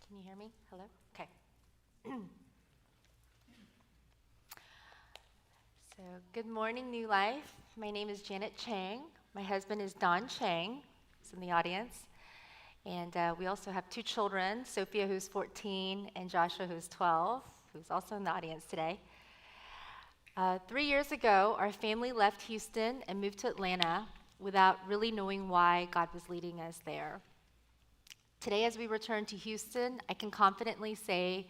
Can you hear me? Hello? Okay. So, good morning, New Life. My name is Janet Chang. My husband is Don Chang, who's in the audience. And we also have two children, Sophia, who's 14, and Joshua, who's 12, who's also in the audience today. 3 years ago, our family left Houston and moved to Atlanta without really knowing why God was leading us there. Today, as we return to Houston, I can confidently say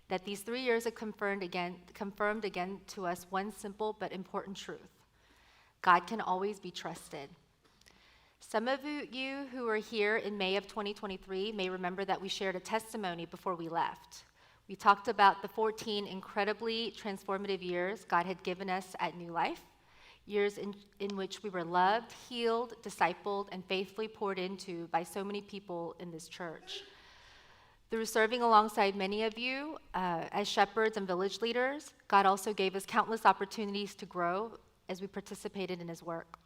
that these 3 years have confirmed again to us one simple but important truth. God can always be trusted. Some of you who were here in May of 2023 may remember that we shared a testimony before we left. We talked about the 14 incredibly transformative years God had given us at New Life, years in which we were loved, healed, discipled, and faithfully poured into by so many people in this church. Through serving alongside many of you as shepherds and village leaders, God also gave us countless opportunities to grow as we participated in his work.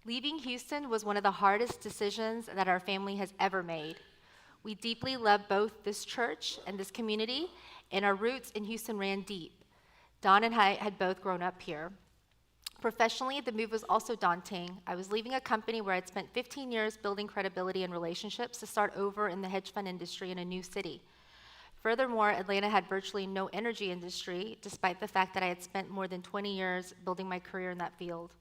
Leaving Houston was one of the hardest decisions that our family has ever made. We deeply love both this church and this community, and our roots in Houston ran deep. Don and I had both grown up here. Professionally, the move was also daunting. I was leaving a company where I'd spent 15 years building credibility and relationships to start over in the hedge fund industry in a new city. Furthermore, Atlanta had virtually no energy industry, despite the fact that I had spent more than 20 years building my career in that field.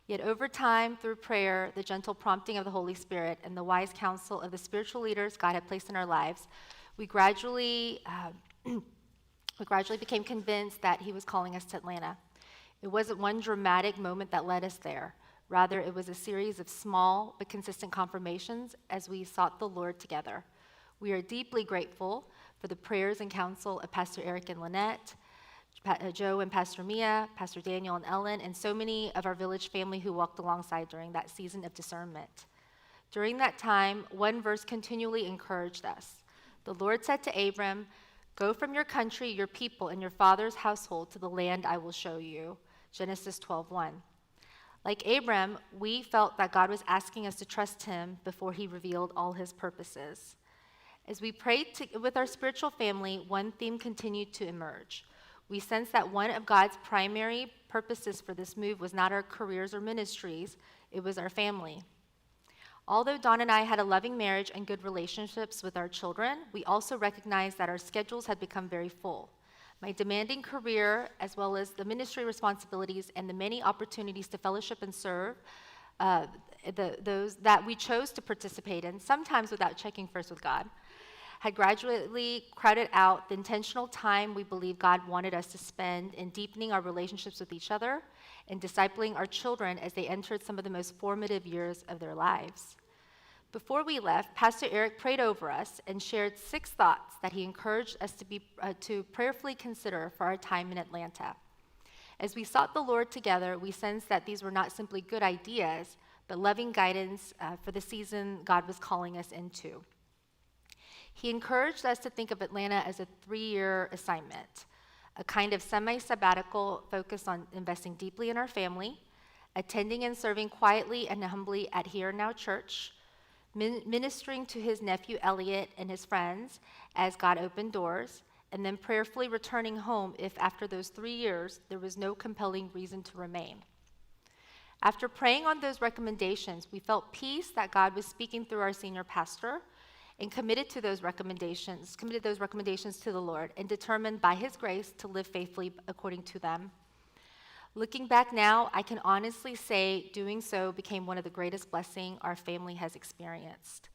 Yet over time, through prayer, the gentle prompting of the Holy Spirit, and the wise counsel of the spiritual leaders God had placed in our lives, we gradually became convinced that he was calling us to Atlanta. It wasn't one dramatic moment that led us there. Rather, it was a series of small but consistent confirmations as we sought the Lord together. We are deeply grateful for the prayers and counsel of Pastor Eric and Lynette, Joe and Pastor Mia, Pastor Daniel and Ellen, and so many of our village family who walked alongside during that season of discernment. During that time, one verse continually encouraged us. The Lord said to Abram, "Go from your country, your people, and your father's household to the land I will show you." Genesis 12:1. Like Abram, we felt that God was asking us to trust him before he revealed all his purposes. As we prayed with our spiritual family, one theme continued to emerge. We sensed that one of God's primary purposes for this move was not our careers or ministries, it was our family. Although Don and I had a loving marriage and good relationships with our children, we also recognized that our schedules had become very full. My demanding career, as well as the ministry responsibilities and the many opportunities to fellowship and serve, those that we chose to participate in, sometimes without checking first with God, had gradually crowded out the intentional time we believe God wanted us to spend in deepening our relationships with each other and discipling our children as they entered some of the most formative years of their lives. Before we left, Pastor Eric prayed over us and shared 6 thoughts that he encouraged us to prayerfully consider for our time in Atlanta. As we sought the Lord together, we sensed that these were not simply good ideas, but loving guidance for the season God was calling us into. He encouraged us to think of Atlanta as a 3-year assignment, a kind of semi-sabbatical focused on investing deeply in our family, attending and serving quietly and humbly at Here Now Church, ministering to his nephew Elliot and his friends as God opened doors, and then prayerfully returning home if after those 3 years there was no compelling reason to remain. After praying on those recommendations, we felt peace that God was speaking through our senior pastor, and committed those recommendations to the Lord, and determined by his grace to live faithfully according to them. Looking back now, I can honestly say doing so became one of the greatest blessings our family has experienced.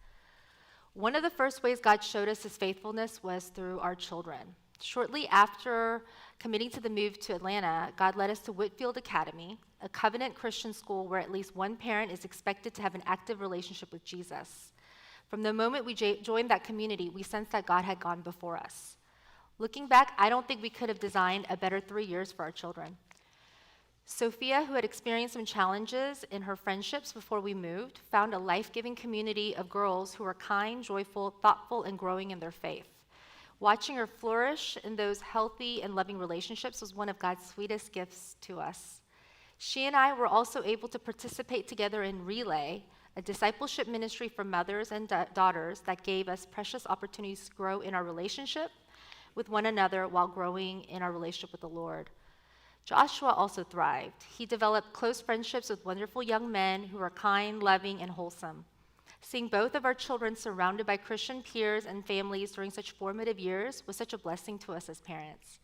One of the first ways God showed us his faithfulness was through our children. Shortly after committing to the move to Atlanta, God led us to Whitfield Academy, a covenant Christian school where at least one parent is expected to have an active relationship with Jesus. From the moment we joined that community, we sensed that God had gone before us. Looking back, I don't think we could have designed a better 3 years for our children. Sophia, who had experienced some challenges in her friendships before we moved, found a life-giving community of girls who were kind, joyful, thoughtful, and growing in their faith. Watching her flourish in those healthy and loving relationships was one of God's sweetest gifts to us. She and I were also able to participate together in Relay, a discipleship ministry for mothers and daughters that gave us precious opportunities to grow in our relationship with one another while growing in our relationship with the Lord. Joshua also thrived. He developed close friendships with wonderful young men who are kind, loving, and wholesome. Seeing both of our children surrounded by Christian peers and families during such formative years was such a blessing to us as parents.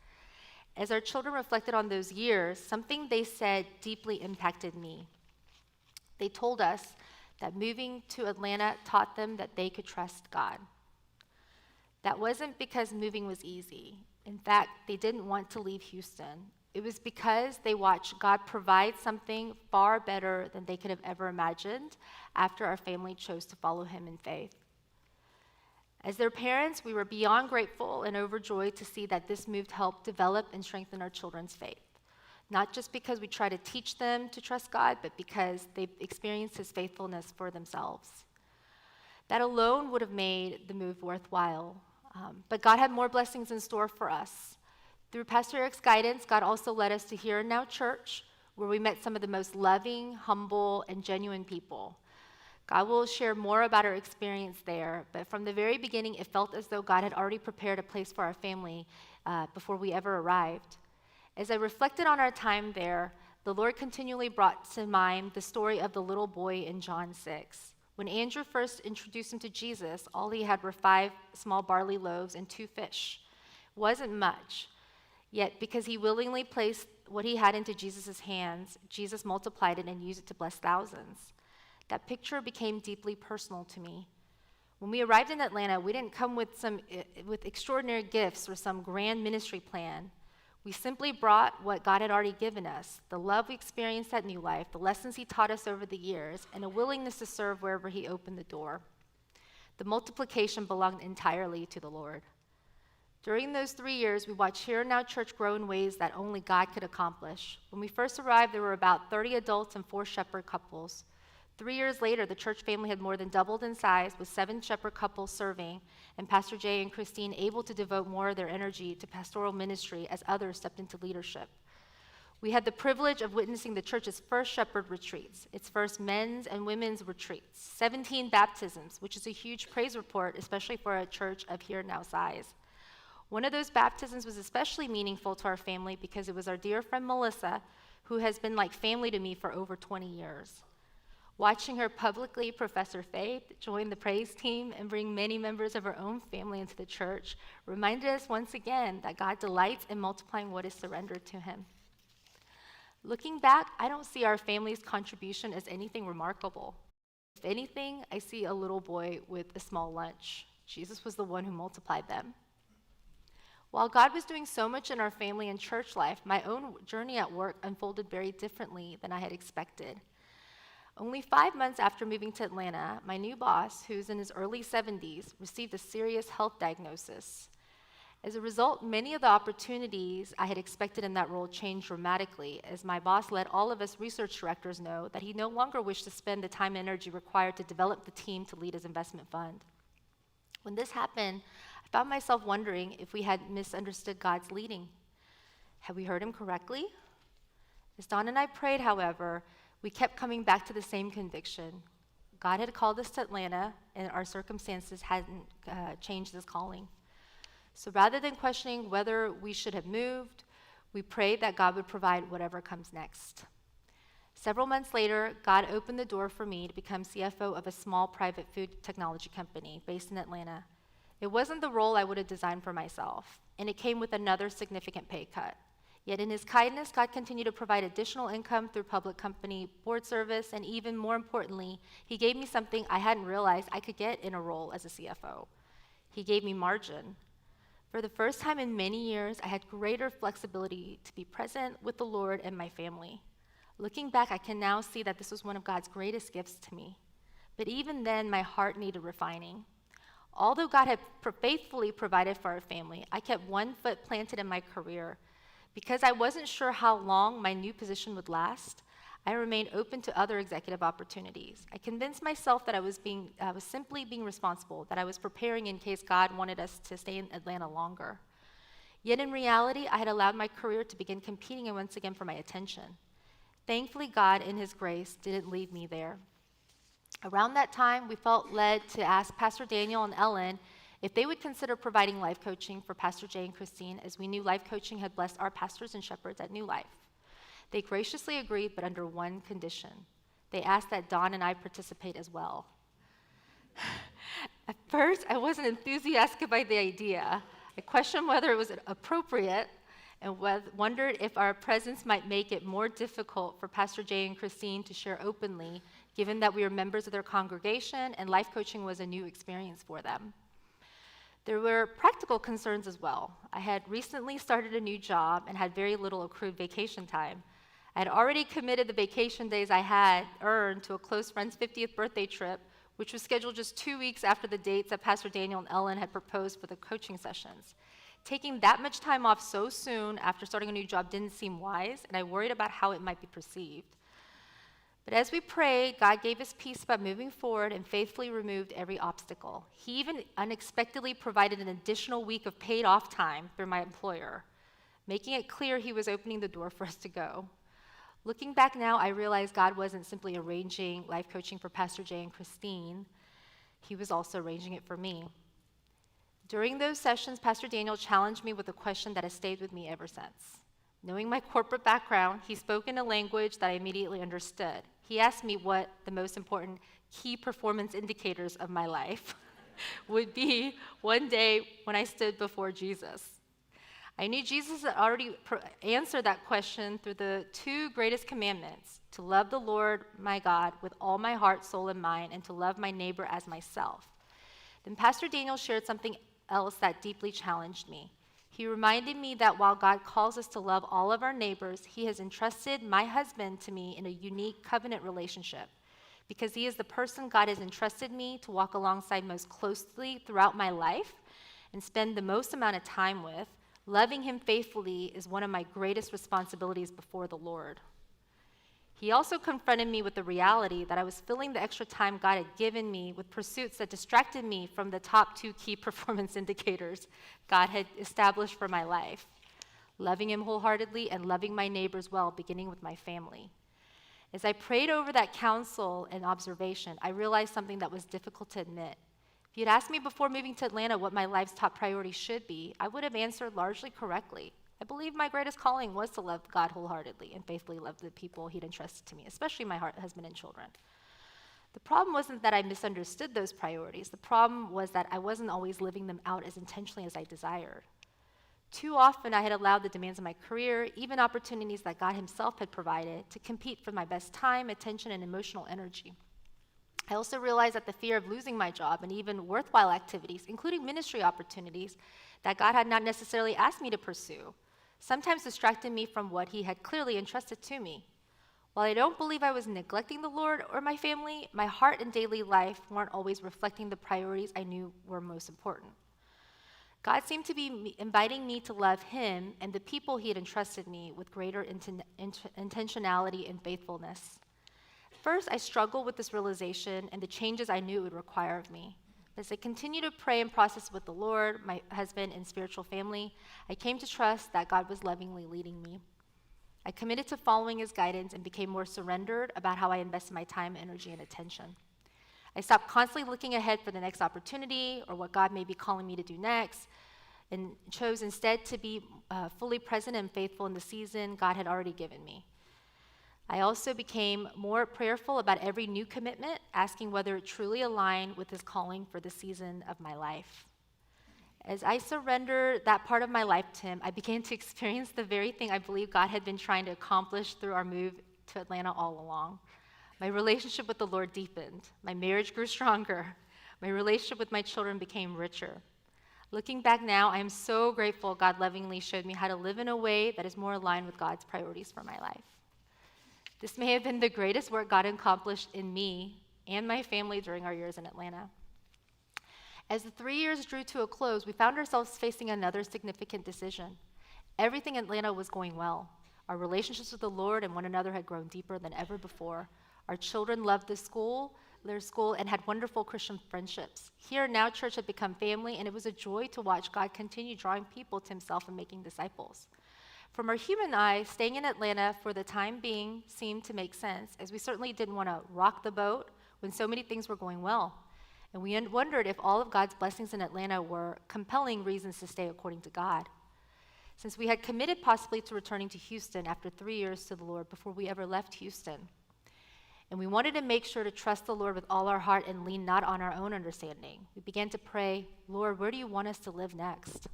As our children reflected on those years, something they said deeply impacted me. They told us that moving to Atlanta taught them that they could trust God. That wasn't because moving was easy. In fact, they didn't want to leave Houston. It was because they watched God provide something far better than they could have ever imagined after our family chose to follow him in faith. As their parents, we were beyond grateful and overjoyed to see that this move helped develop and strengthen our children's faith. Not just because we try to teach them to trust God, but because they've experienced his faithfulness for themselves. That alone would have made the move worthwhile. But God had more blessings in store for us. Through Pastor Eric's guidance, God also led us to Here and Now Church, where we met some of the most loving, humble, and genuine people. God will share more about our experience there, but from the very beginning, it felt as though God had already prepared a place for our family before we ever arrived. As I reflected on our time there, the Lord continually brought to mind the story of the little boy in John 6. When Andrew first introduced him to Jesus, all he had were 5 small barley loaves and 2 fish. It wasn't much. Yet, because he willingly placed what he had into Jesus' hands, Jesus multiplied it and used it to bless thousands. That picture became deeply personal to me. When we arrived in Atlanta, we didn't come with extraordinary gifts or some grand ministry plan. We simply brought what God had already given us, the love we experienced at New Life, the lessons he taught us over the years, and a willingness to serve wherever he opened the door. The multiplication belonged entirely to the Lord. During those 3 years, we watched Here and Now Church grow in ways that only God could accomplish. When we first arrived, there were about 30 adults and 4 shepherd couples. 3 years later, the church family had more than doubled in size, with 7 shepherd couples serving, and Pastor Jay and Christine able to devote more of their energy to pastoral ministry as others stepped into leadership. We had the privilege of witnessing the church's first shepherd retreats, its first men's and women's retreats, 17 baptisms, which is a huge praise report, especially for a church of Here Now size. One of those baptisms was especially meaningful to our family because it was our dear friend Melissa, who has been like family to me for over 20 years. Watching her publicly profess her faith, join the praise team, and bring many members of her own family into the church reminded us once again that God delights in multiplying what is surrendered to him. Looking back, I don't see our family's contribution as anything remarkable. If anything, I see a little boy with a small lunch. Jesus was the one who multiplied them. While God was doing so much in our family and church life, my own journey at work unfolded very differently than I had expected. Only 5 months after moving to Atlanta, my new boss, who's in his early 70s, received a serious health diagnosis. As a result, many of the opportunities I had expected in that role changed dramatically, as my boss let all of us research directors know that he no longer wished to spend the time and energy required to develop the team to lead his investment fund. When this happened, I found myself wondering if we had misunderstood God's leading. Had we heard him correctly? As Dawn and I prayed, however, we kept coming back to the same conviction. God had called us to Atlanta, and our circumstances hadn't changed this calling. So rather than questioning whether we should have moved, we prayed that God would provide whatever comes next. Several months later, God opened the door for me to become CFO of a small private food technology company based in Atlanta. It wasn't the role I would have designed for myself, and it came with another significant pay cut. Yet in his kindness, God continued to provide additional income through public company board service, and even more importantly, he gave me something I hadn't realized I could get in a role as a CFO. He gave me margin. For the first time in many years, I had greater flexibility to be present with the Lord and my family. Looking back, I can now see that this was one of God's greatest gifts to me. But even then, my heart needed refining. Although God had faithfully provided for our family, I kept one foot planted in my career. Because I wasn't sure how long my new position would last, I remained open to other executive opportunities. I convinced myself that I was simply being responsible, that I was preparing in case God wanted us to stay in Atlanta longer. Yet in reality, I had allowed my career to begin competing once again for my attention. Thankfully, God, in his grace, didn't leave me there. Around that time, we felt led to ask Pastor Daniel and Ellen if they would consider providing life coaching for Pastor Jay and Christine, as we knew life coaching had blessed our pastors and shepherds at New Life. They graciously agreed, but under one condition. They asked that Dawn and I participate as well. At first, I wasn't enthusiastic about the idea. I questioned whether it was appropriate and wondered if our presence might make it more difficult for Pastor Jay and Christine to share openly, given that we were members of their congregation and life coaching was a new experience for them. There were practical concerns as well. I had recently started a new job and had very little accrued vacation time. I had already committed the vacation days I had earned to a close friend's 50th birthday trip, which was scheduled just 2 weeks after the dates that Pastor Daniel and Ellen had proposed for the coaching sessions. Taking that much time off so soon after starting a new job didn't seem wise, and I worried about how it might be perceived. But as we prayed, God gave us peace about moving forward and faithfully removed every obstacle. He even unexpectedly provided an additional week of paid off time through my employer, making it clear he was opening the door for us to go. Looking back now, I realize God wasn't simply arranging life coaching for Pastor Jay and Christine. He was also arranging it for me. During those sessions, Pastor Daniel challenged me with a question that has stayed with me ever since. Knowing my corporate background, he spoke in a language that I immediately understood. He asked me what the most important key performance indicators of my life would be one day when I stood before Jesus. I knew Jesus had already answered that question through the two greatest commandments, to love the Lord my God with all my heart, soul, and mind, and to love my neighbor as myself. Then Pastor Daniel shared something else that deeply challenged me. He reminded me that while God calls us to love all of our neighbors, he has entrusted my husband to me in a unique covenant relationship, because he is the person God has entrusted me to walk alongside most closely throughout my life and spend the most amount of time with. Loving him faithfully is one of my greatest responsibilities before the Lord. He also confronted me with the reality that I was filling the extra time God had given me with pursuits that distracted me from the top two key performance indicators God had established for my life: loving him wholeheartedly and loving my neighbors well, beginning with my family. As I prayed over that counsel and observation, I realized something that was difficult to admit. If you'd asked me before moving to Atlanta what my life's top priority should be, I would have answered largely correctly. I believe my greatest calling was to love God wholeheartedly and faithfully love the people he'd entrusted to me, especially my husband and children. The problem wasn't that I misunderstood those priorities. The problem was that I wasn't always living them out as intentionally as I desired. Too often, I had allowed the demands of my career, even opportunities that God himself had provided, to compete for my best time, attention, and emotional energy. I also realized that the fear of losing my job and even worthwhile activities, including ministry opportunities that God had not necessarily asked me to pursue, sometimes distracted me from what he had clearly entrusted to me. While I don't believe I was neglecting the Lord or my family, my heart and daily life weren't always reflecting the priorities I knew were most important. God seemed to be inviting me to love him and the people he had entrusted me with greater intentionality and faithfulness. First, I struggled with this realization and the changes I knew it would require of me. As I continued to pray and process with the Lord, my husband, and spiritual family, I came to trust that God was lovingly leading me. I committed to following his guidance and became more surrendered about how I invested my time, energy, and attention. I stopped constantly looking ahead for the next opportunity or what God may be calling me to do next, and chose instead to be fully present and faithful in the season God had already given me. I also became more prayerful about every new commitment, asking whether it truly aligned with his calling for the season of my life. As I surrendered that part of my life to him, I began to experience the very thing I believe God had been trying to accomplish through our move to Atlanta all along. My relationship with the Lord deepened. My marriage grew stronger. My relationship with my children became richer. Looking back now, I am so grateful God lovingly showed me how to live in a way that is more aligned with God's priorities for my life. This may have been the greatest work God accomplished in me and my family during our years in Atlanta. As the 3 years drew to a close, we found ourselves facing another significant decision. Everything in Atlanta was going well. Our relationships with the Lord and one another had grown deeper than ever before. Our children loved their school, and had wonderful Christian friendships. Here, Now Church had become family, and it was a joy to watch God continue drawing people to himself and making disciples. From our human eye, staying in Atlanta for the time being seemed to make sense, as we certainly didn't want to rock the boat when so many things were going well. And we wondered if all of God's blessings in Atlanta were compelling reasons to stay according to God. Since we had committed possibly to returning to Houston after 3 years to the Lord before we ever left Houston. And we wanted to make sure to trust the Lord with all our heart and lean not on our own understanding. We began to pray, Lord, where do you want us to live next?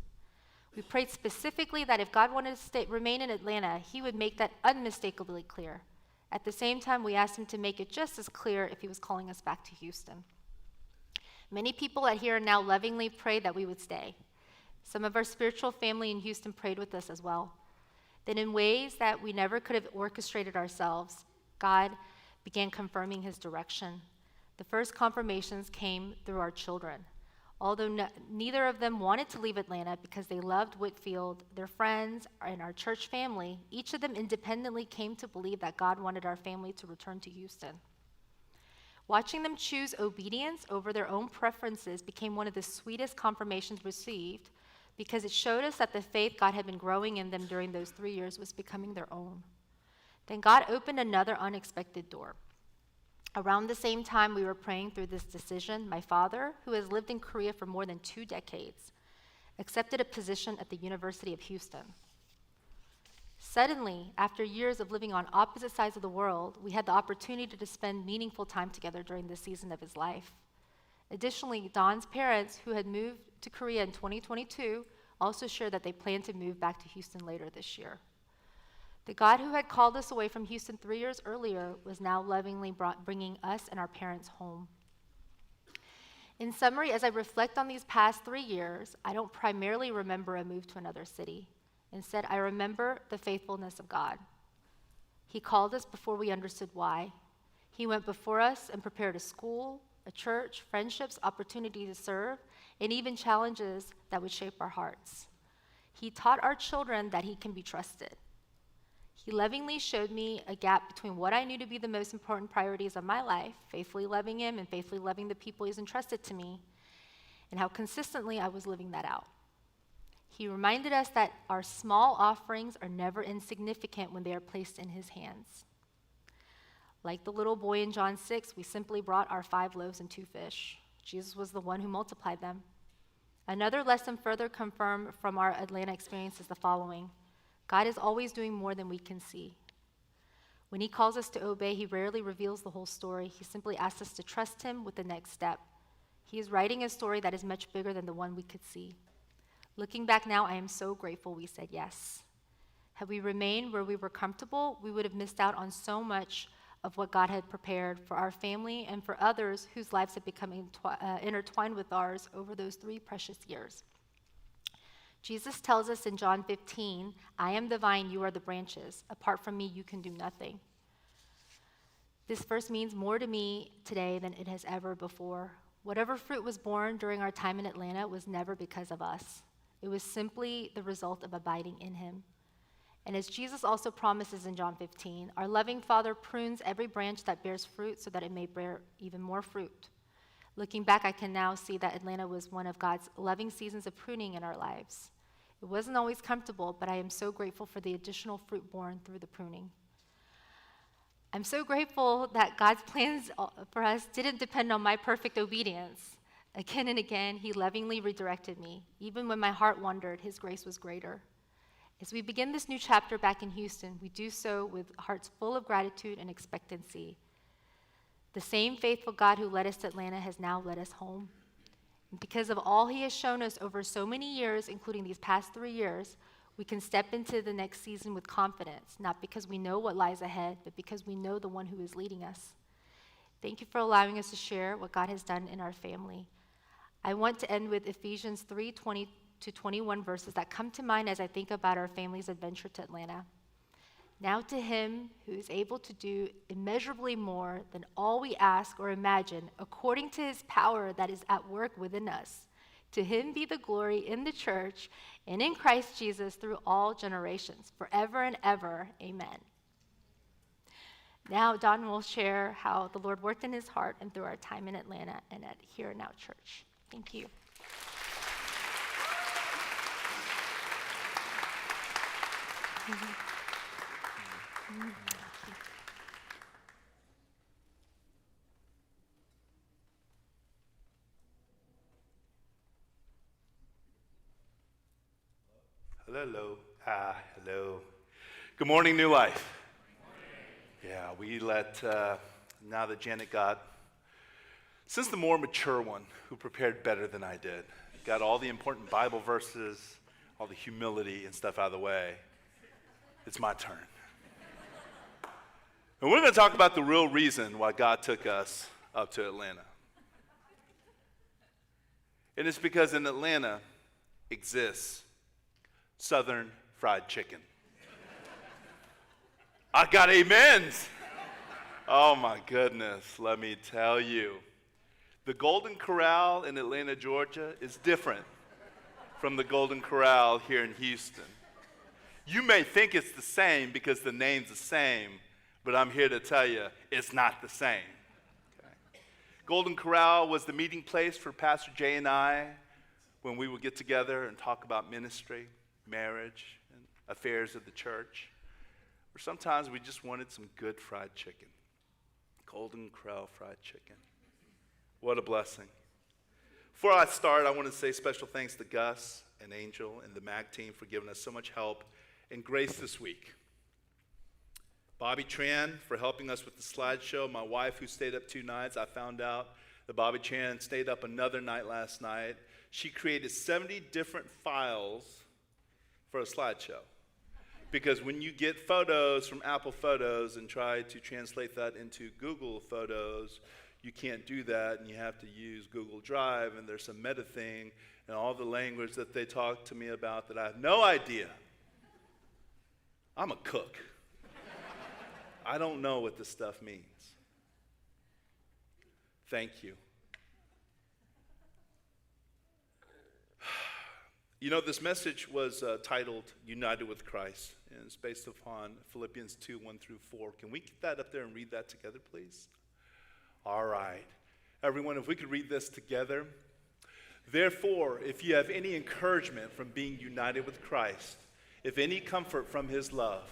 We prayed specifically that if God wanted to remain in Atlanta, he would make that unmistakably clear. At the same time, we asked him to make it just as clear if he was calling us back to Houston. Many people at here now lovingly prayed that we would stay. Some of our spiritual family in Houston prayed with us as well. Then in ways that we never could have orchestrated ourselves, God began confirming his direction. The first confirmations came through our children. Although neither of them wanted to leave Atlanta because they loved Whitfield, their friends, and our church family, each of them independently came to believe that God wanted our family to return to Houston. Watching them choose obedience over their own preferences became one of the sweetest confirmations received because it showed us that the faith God had been growing in them during those 3 years was becoming their own. Then God opened another unexpected door. Around the same time we were praying through this decision, my father, who has lived in Korea for more than 2 decades, accepted a position at the University of Houston. Suddenly, after years of living on opposite sides of the world, we had the opportunity to spend meaningful time together during this season of his life. Additionally, Don's parents, who had moved to Korea in 2022, also shared that they plan to move back to Houston later this year. The God who had called us away from Houston 3 years earlier was now lovingly bringing us and our parents home. In summary, as I reflect on these past 3 years, I don't primarily remember a move to another city. Instead, I remember the faithfulness of God. He called us before we understood why. He went before us and prepared a school, a church, friendships, opportunity to serve, and even challenges that would shape our hearts. He taught our children that he can be trusted. He lovingly showed me a gap between what I knew to be the most important priorities of my life, faithfully loving him and faithfully loving the people he's entrusted to me, and how consistently I was living that out. He reminded us that our small offerings are never insignificant when they are placed in his hands. Like the little boy in John 6, we simply brought our 5 loaves and 2 fish. Jesus was the one who multiplied them. Another lesson further confirmed from our Atlanta experience is the following. God is always doing more than we can see. When he calls us to obey, he rarely reveals the whole story. He simply asks us to trust him with the next step. He is writing a story that is much bigger than the one we could see. Looking back now, I am so grateful we said yes. Had we remained where we were comfortable, we would have missed out on so much of what God had prepared for our family and for others whose lives had become intertwined with ours over those 3 precious years. Jesus tells us in John 15, I am the vine, you are the branches. Apart from me, you can do nothing. This verse means more to me today than it has ever before. Whatever fruit was born during our time in Atlanta was never because of us. It was simply the result of abiding in him. And as Jesus also promises in John 15, our loving Father prunes every branch that bears fruit so that it may bear even more fruit. Looking back, I can now see that Atlanta was one of God's loving seasons of pruning in our lives. It wasn't always comfortable, but I am so grateful for the additional fruit born through the pruning. I'm so grateful that God's plans for us didn't depend on my perfect obedience. Again and again, he lovingly redirected me. Even when my heart wandered, his grace was greater. As we begin this new chapter back in Houston, we do so with hearts full of gratitude and expectancy. The same faithful God who led us to Atlanta has now led us home. And because of all he has shown us over so many years, including these past 3 years, we can step into the next season with confidence, not because we know what lies ahead, but because we know the one who is leading us. Thank you for allowing us to share what God has done in our family. I want to end with Ephesians 3:20-21 verses that come to mind as I think about our family's adventure to Atlanta. Now to him who is able to do immeasurably more than all we ask or imagine, according to his power that is at work within us. To him be the glory in the church and in Christ Jesus through all generations, forever and ever. Amen. Now Don will share how the Lord worked in his heart and through our time in Atlanta and at Here Now Church. Thank you. Hello. Hello. Good morning, New Life. Yeah, we let, now that Janet since the more mature one who prepared better than I did, got all the important Bible verses, all the humility and stuff out of the way, it's my turn. And we're going to talk about the real reason why God took us up to Atlanta. And it's because in Atlanta exists Southern fried chicken. I got amens. Oh my goodness, let me tell you. The Golden Corral in Atlanta, Georgia is different from the Golden Corral here in Houston. You may think it's the same because the name's the same, but I'm here to tell you it's not the same. Okay. Golden Corral was the meeting place for Pastor Jay and I when we would get together and talk about ministry, marriage, and affairs of the church. Or sometimes we just wanted some good fried chicken. Golden Corral fried chicken. What a blessing. Before I start, I want to say special thanks to Gus and Angel and the MAG team for giving us so much help and grace this week. Bobby Tran for helping us with the slideshow. My wife, who stayed up 2 nights, I found out that Bobby Tran stayed up another night last night. She created 70 different files for a slideshow. Because when you get photos from Apple Photos and try to translate that into Google Photos, you can't do that, and you have to use Google Drive, and there's some meta thing, and all the language that they talk to me about that I have no idea. I'm a cook. I don't know what this stuff means. Thank you. You know, this message was titled United with Christ, and it's based upon Philippians 2, 1 through 4. Can we get that up there and read that together, please? All right. Everyone, if we could read this together. Therefore, if you have any encouragement from being united with Christ, if any comfort from his love,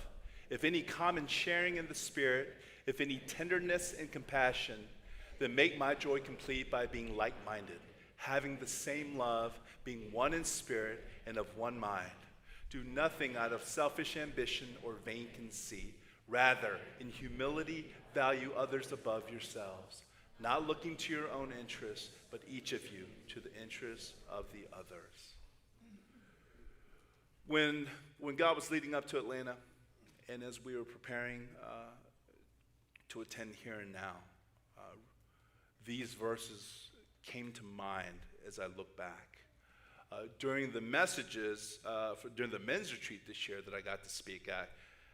if any common sharing in the Spirit, if any tenderness and compassion, then make my joy complete by being like-minded, having the same love, being one in spirit and of one mind. Do nothing out of selfish ambition or vain conceit. Rather, in humility, value others above yourselves, not looking to your own interests, but each of you to the interests of the others. When God was leading up to Atlanta, and as we were preparing to attend Here and Now, these verses came to mind as I look back. During the messages, during the men's retreat this year that I got to speak at,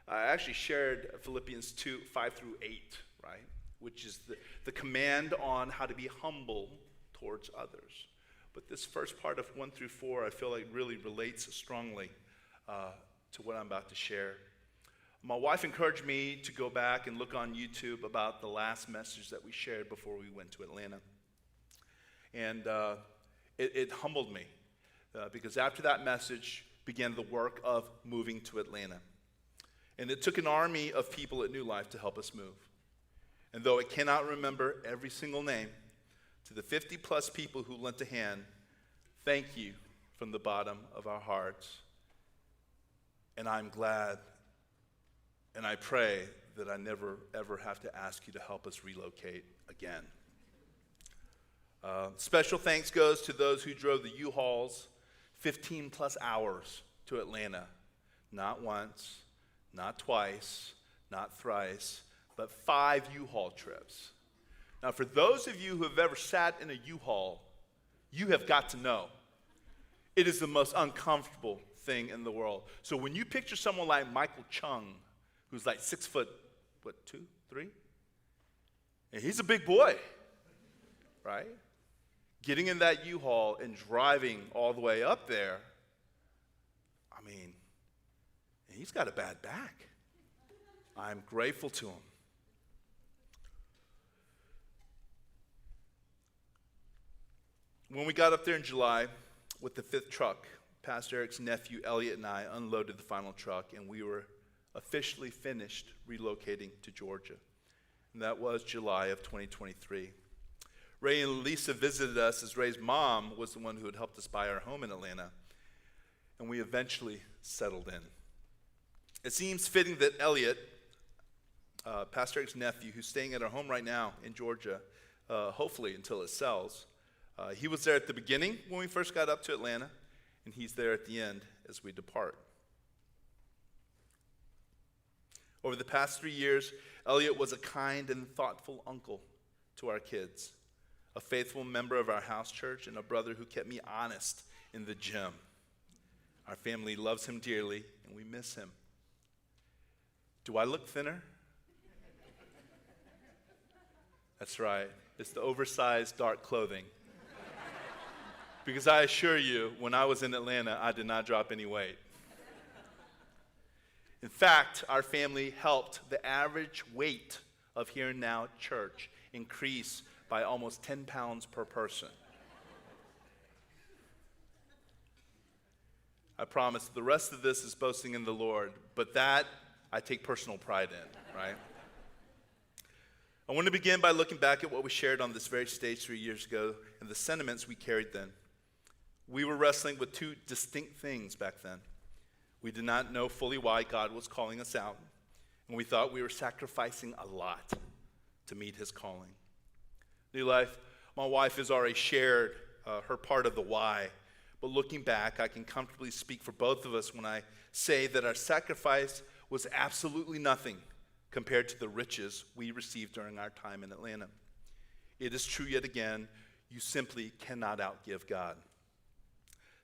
I actually shared Philippians 2, 5 through 8, right? Which is the command on how to be humble towards others. But this first part of 1 through 4, I feel like really relates strongly to what I'm about to share. My wife encouraged me to go back and look on YouTube about the last message that we shared before we went to Atlanta. And it humbled me because after that message began the work of moving to Atlanta. And it took an army of people at New Life to help us move. And though I cannot remember every single name, to the 50-plus people who lent a hand, thank you from the bottom of our hearts. And I'm glad and I pray that I never, ever have to ask you to help us relocate again. Special thanks goes to those who drove the U-Hauls 15-plus hours to Atlanta. Not once, not twice, not thrice, but 5 U-Haul trips. Now, for those of you who have ever sat in a U-Haul, you have got to know it is the most uncomfortable thing in the world. So when you picture someone like Michael Chang, who's like 6 foot, 2, 3? And he's a big boy, right? Getting in that U-Haul and driving all the way up there, I mean, he's got a bad back. I'm grateful to him. When we got up there in July with the 5th truck, Pastor Eric's nephew, Elliot, and I unloaded the final truck, and we were officially finished relocating to Georgia. And that was July of 2023. Ray and Lisa visited us as Ray's mom was the one who had helped us buy our home in Atlanta. and we eventually settled in. It seems fitting that Elliot, Pastor Eric's nephew, who's staying at our home right now in Georgia, hopefully until it sells, he was there at the beginning when we first got up to Atlanta, and he's there at the end as we depart. Over the past 3 years, Elliot was a kind and thoughtful uncle to our kids, a faithful member of our house church, and a brother who kept me honest in the gym. Our family loves him dearly, and we miss him. Do I look thinner? That's right. It's the oversized dark clothing. Because I assure you, when I was in Atlanta, I did not drop any weight. In fact, our family helped the average weight of Here and Now Church increase by almost 10 pounds per person. I promise the rest of this is boasting in the Lord, but that I take personal pride in, right? I want to begin by looking back at what we shared on this very stage 3 years ago and the sentiments we carried then. We were wrestling with two distinct things back then. We did not know fully why God was calling us out, and we thought we were sacrificing a lot to meet his calling. New Life, my wife has already shared her part of the why, but looking back, I can comfortably speak for both of us when I say that our sacrifice was absolutely nothing compared to the riches we received during our time in Atlanta. It is true yet again, you simply cannot outgive God.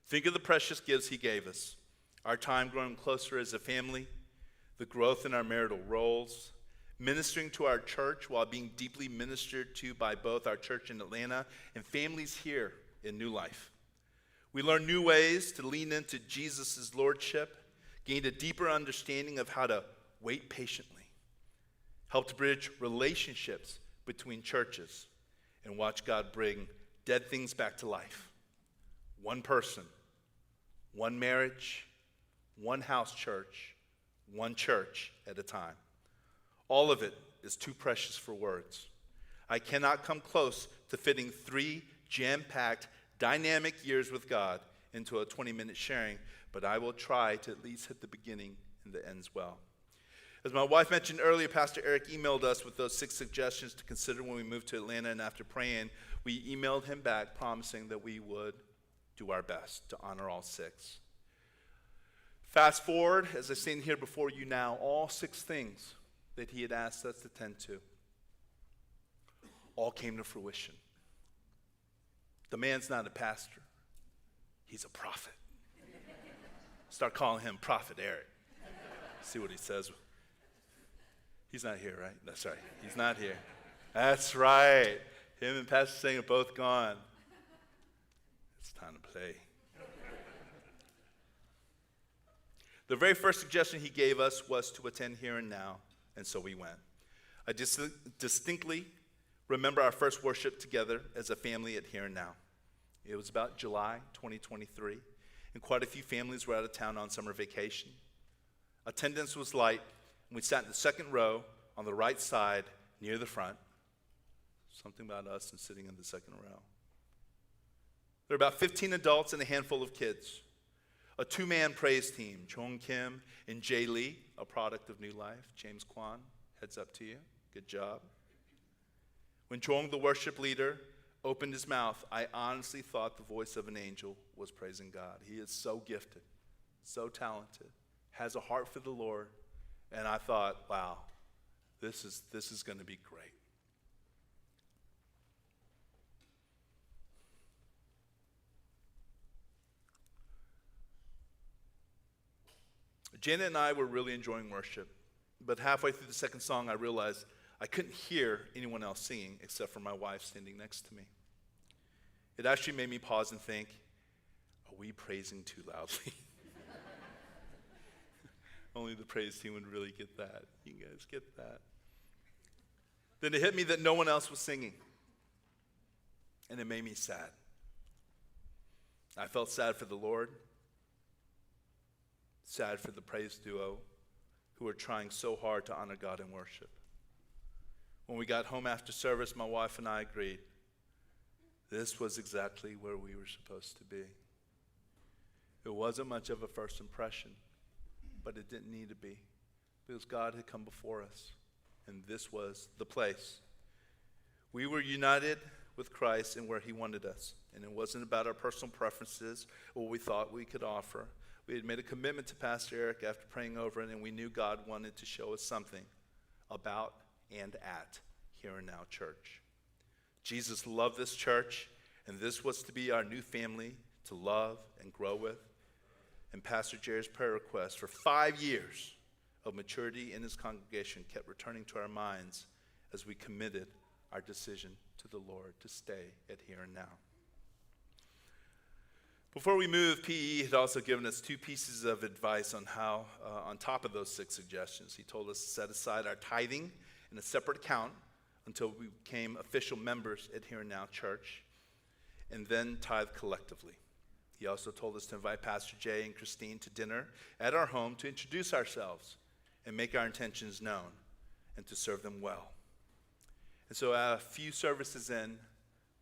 Think of the precious gifts he gave us. Our time growing closer as a family, the growth in our marital roles, ministering to our church while being deeply ministered to by both our church in Atlanta and families here in New Life. We learned new ways to lean into Jesus' lordship, gained a deeper understanding of how to wait patiently, helped bridge relationships between churches, and watch God bring dead things back to life. One person, one marriage, one house church, one church at a time. All of it is too precious for words. I cannot come close to fitting 3 jam-packed, dynamic years with God into a 20-minute sharing, but I will try to at least hit the beginning and the ends well. As my wife mentioned earlier, Pastor Eric emailed us with those 6 suggestions to consider when we moved to Atlanta, and after praying, we emailed him back promising that we would do our best to honor all 6. Fast forward, as I stand here before you now, all 6 things that he had asked us to tend to all came to fruition. The man's not a pastor. He's a prophet. Start calling him Prophet Eric. See what he says. He's not here, right? That's right. He's not here. That's right. Him and Pastor Chang are both gone. It's time to play. The very first suggestion he gave us was to attend Here and Now, and so we went. I distinctly remember our first worship together as a family at Here and Now. It was about July 2023, and quite a few families were out of town on summer vacation. Attendance was light, and we sat in the second row on the right side near the front. Something about us and sitting in the second row. There were about 15 adults and a handful of kids. A 2-man praise team, Chang Kim and Jay Lee, a product of New Life. James Kwan, heads up to you. Good job. When Chang, the worship leader, opened his mouth, I honestly thought the voice of an angel was praising God. He is so gifted, so talented, has a heart for the Lord, and I thought, wow, this is going to be great. Janet and I were really enjoying worship, but halfway through the second song, I realized I couldn't hear anyone else singing except for my wife standing next to me. It actually made me pause and think, are we praising too loudly? Only the praise team would really get that. You guys get that? Then it hit me that no one else was singing, and it made me sad. I felt sad for the Lord, sad for the praise duo who were trying so hard to honor God in worship. When we got home after service, my wife and I agreed this was exactly where we were supposed to be. It wasn't much of a first impression, but it didn't need to be, because God had come before us, and this was the place. We were united with Christ in where he wanted us, and it wasn't about our personal preferences or what we thought we could offer. We had made a commitment to Pastor Eric after praying over it, and we knew God wanted to show us something about and at Here and Now Church. Jesus loved this church, and this was to be our new family to love and grow with. And Pastor Jerry's prayer request for 5 years of maturity in his congregation kept returning to our minds as we committed our decision to the Lord to stay at Here and Now. Before we moved, PE had also given us 2 pieces of advice on how, on top of those 6 suggestions. He told us to set aside our tithing in a separate account until we became official members at Here and Now Church, and then tithe collectively. He also told us to invite Pastor Jay and Christine to dinner at our home to introduce ourselves and make our intentions known and to serve them well. And so a few services in,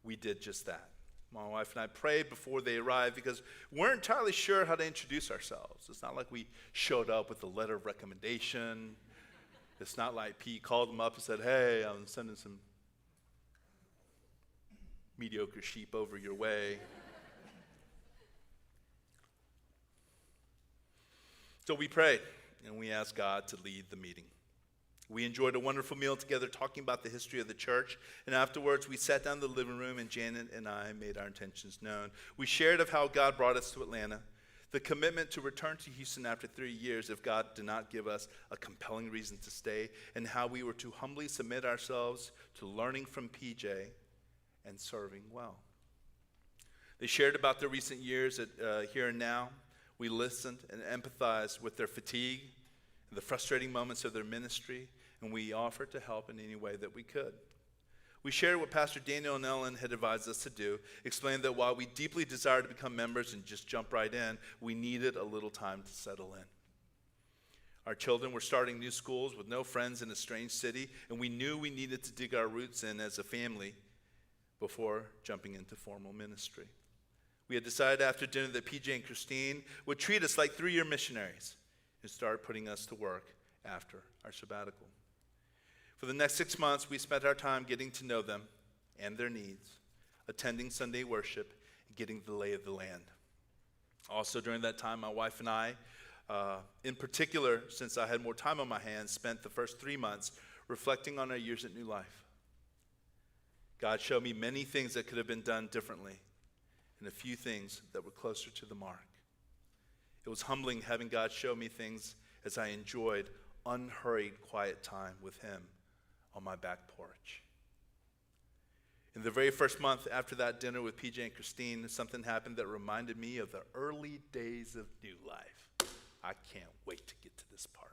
we did just that. My wife and I prayed before they arrived because we weren't entirely sure how to introduce ourselves. It's not like we showed up with a letter of recommendation. It's not like P called them up and said, hey, I'm sending some mediocre sheep over your way. So we prayed, and we asked God to lead the meeting. We enjoyed a wonderful meal together talking about the history of the church, and afterwards we sat down in the living room and Janet and I made our intentions known. We shared of how God brought us to Atlanta, the commitment to return to Houston after 3 years if God did not give us a compelling reason to stay, and how we were to humbly submit ourselves to learning from PJ and serving well. They shared about their recent years at Here and Now. We listened and empathized with their fatigue and the frustrating moments of their ministry, and we offered to help in any way that we could. We shared what Pastor Daniel and Ellen had advised us to do, explained that while we deeply desired to become members and just jump right in, we needed a little time to settle in. Our children were starting new schools with no friends in a strange city, and we knew we needed to dig our roots in as a family before jumping into formal ministry. We had decided after dinner that PJ and Christine would treat us like 3-year missionaries and start putting us to work after our sabbatical. For the next 6 months, we spent our time getting to know them and their needs, attending Sunday worship, and getting the lay of the land. Also during that time, my wife and I, in particular, since I had more time on my hands, spent the first 3 months reflecting on our years at New Life. God showed me many things that could have been done differently, and a few things that were closer to the mark. It was humbling having God show me things as I enjoyed unhurried, quiet time with him on my back porch. In the very first month after that dinner with PJ and Christine, something happened that reminded me of the early days of New Life. I can't wait to get to this part.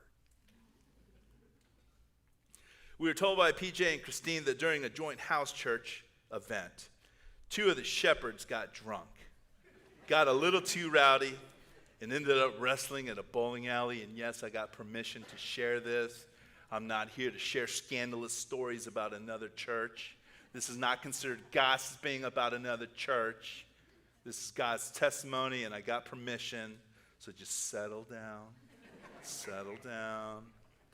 We were told by PJ and Christine that during a joint house church event, 2 of the shepherds got drunk, got a little too rowdy, and ended up wrestling at a bowling alley. And yes, I got permission to share this. I'm not here to share scandalous stories about another church. This is not considered gossiping about another church. This is God's testimony, and I got permission. So just settle down. Settle down.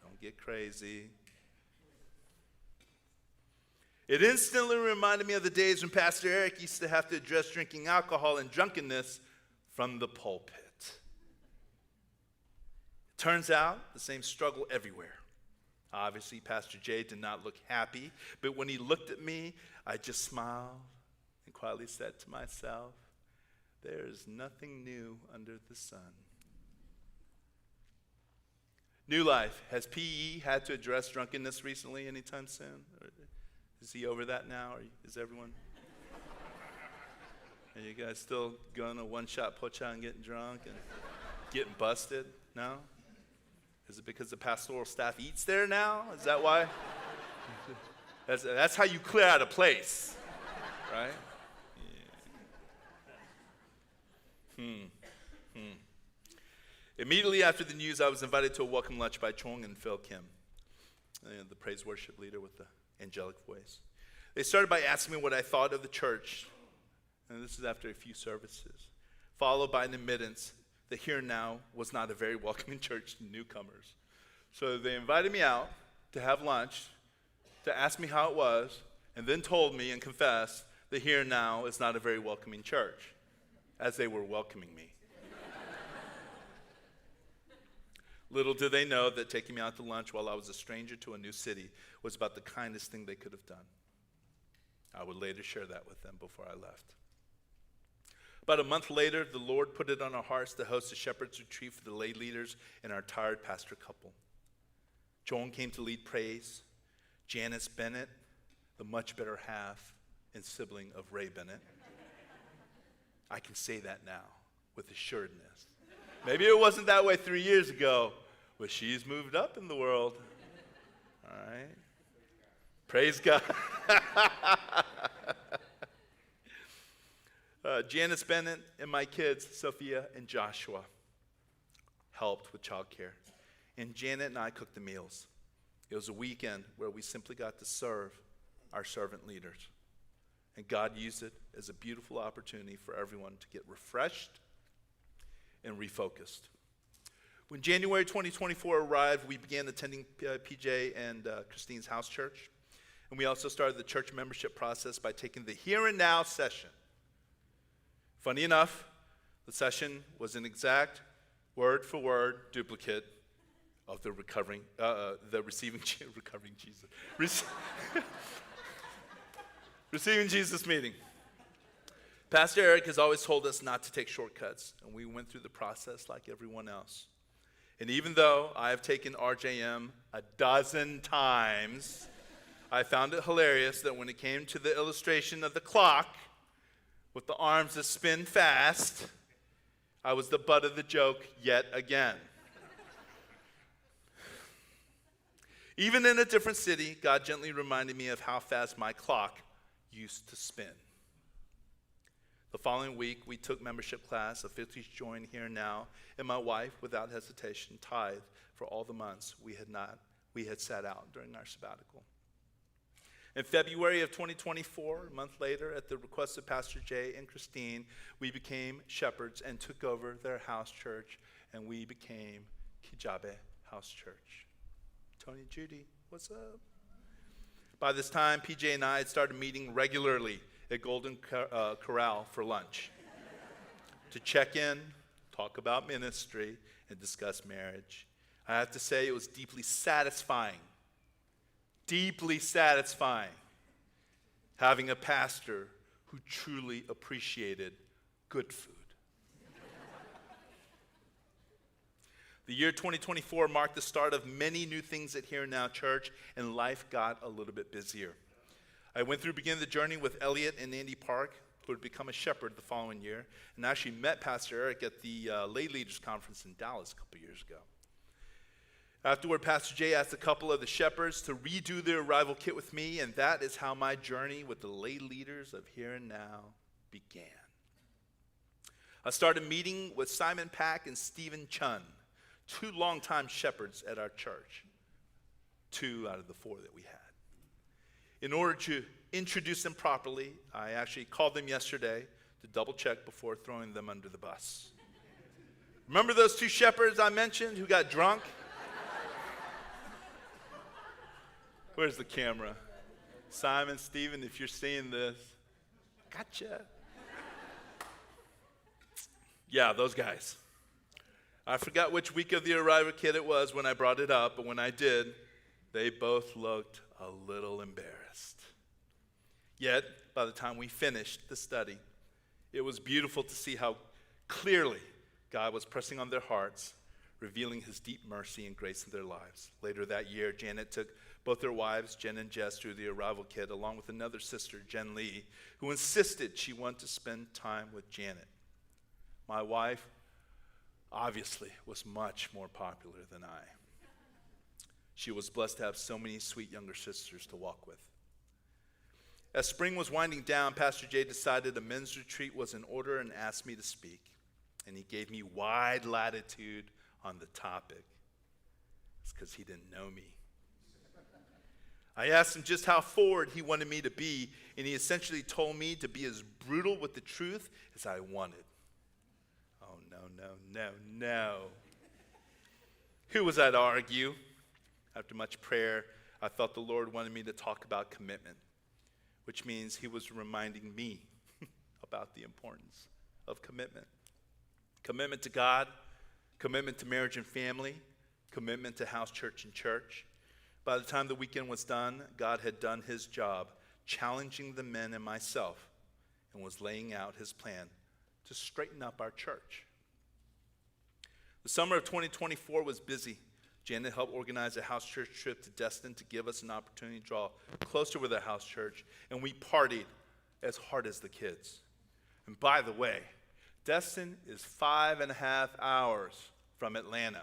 Don't get crazy. It instantly reminded me of the days when Pastor Eric used to have to address drinking alcohol and drunkenness from the pulpit. It turns out the same struggle everywhere. Obviously, Pastor Jay did not look happy, but when he looked at me, I just smiled and quietly said to myself, there is nothing new under the sun. New Life, has PE had to address drunkenness recently anytime soon? Is he over that now, or is everyone? Are you guys still going to one-shot pocha and getting drunk and getting busted? No? Is it because the pastoral staff eats there now? Is that why? That's how you clear out a place, right? Yeah. Immediately after the news, I was invited to a welcome lunch by Chang and Phil Kim, the praise worship leader with the angelic voice. They started by asking me what I thought of the church, and this is after a few services, followed by an admittance that Here and Now was not a very welcoming church to newcomers. So they invited me out to have lunch, to ask me how it was, and then told me and confessed that Here and Now is not a very welcoming church, as they were welcoming me. Little did they know that taking me out to lunch while I was a stranger to a new city was about the kindest thing they could have done. I would later share that with them before I left. About a month later, the Lord put it on our hearts to host a shepherd's retreat for the lay leaders and our tired pastor couple. Chang came to lead praise. Janice Bennett, the much better half and sibling of Ray Bennett. I can say that now with assuredness. Maybe it wasn't that way 3 years ago, but she's moved up in the world. All right? Praise God. Janice Bennett and my kids, Sophia and Joshua, helped with childcare. And Janet and I cooked the meals. It was a weekend where we simply got to serve our servant leaders. And God used it as a beautiful opportunity for everyone to get refreshed and refocused. When January 2024 arrived, we began attending PJ and Christine's house church. And we also started the church membership process by taking the Here and Now session. Funny enough, the session was an exact word-for-word duplicate of the receiving Jesus receiving Jesus meeting. Pastor Eric has always told us not to take shortcuts, and we went through the process like everyone else. And even though I have taken RJM a dozen times, I found it hilarious that when it came to the illustration of the clock with the arms that spin fast, I was the butt of the joke yet again. Even in a different city, God gently reminded me of how fast my clock used to spin. The following week, we took membership class, officially joined Here and Now, and my wife, without hesitation, tithed for all the months we had sat out during our sabbatical. In February of 2024, a month later, at the request of Pastor Jay and Christine, we became shepherds and took over their house church, and we became Kijabe House Church. Tony and Judy, what's up? By this time, PJ and I had started meeting regularly at Golden Corral for lunch to check in, talk about ministry, and discuss marriage. I have to say it was deeply satisfying having a pastor who truly appreciated good food. The year 2024 marked the start of many new things at Here and Now Church, and life got a little bit busier. I went through beginning the journey with Elliot and Andy Park, who would become a shepherd the following year, and actually met Pastor Eric at the Lay Leaders Conference in Dallas a couple years ago. Afterward, Pastor Jay asked a couple of the shepherds to redo their arrival kit with me, and that is how my journey with the lay leaders of Here and Now began. I started meeting with Simon Pack and Stephen Chun, two longtime shepherds at our church, 2 out of the 4 that we had. In order to introduce them properly, I actually called them yesterday to double check before throwing them under the bus. Remember those 2 shepherds I mentioned who got drunk? Where's the camera? Simon, Stephen, if you're seeing this, gotcha. Yeah, those guys. I forgot which week of the arrival kit it was when I brought it up, but when I did, they both looked a little embarrassed. Yet, by the time we finished the study, it was beautiful to see how clearly God was pressing on their hearts, revealing his deep mercy and grace in their lives. Later that year, Janet took both their wives, Jen and Jess, through the arrival kit, along with another sister, Jen Lee, who insisted she wanted to spend time with Janet. My wife, obviously, was much more popular than I. She was blessed to have so many sweet younger sisters to walk with. As spring was winding down, Pastor Jay decided a men's retreat was in order and asked me to speak. And he gave me wide latitude on the topic. It's because he didn't know me. I asked him just how forward he wanted me to be, and he essentially told me to be as brutal with the truth as I wanted. Oh no. Who was I to argue? After much prayer, I felt the Lord wanted me to talk about commitment, which means he was reminding me about the importance of commitment. Commitment to God, commitment to marriage and family, commitment to house, church, and church. By the time the weekend was done, God had done his job, challenging the men and myself, and was laying out his plan to straighten up our church. The summer of 2024 was busy. Janet helped organize a house church trip to Destin to give us an opportunity to draw closer with our house church, and we partied as hard as the kids. And by the way, Destin is 5.5 hours from Atlanta.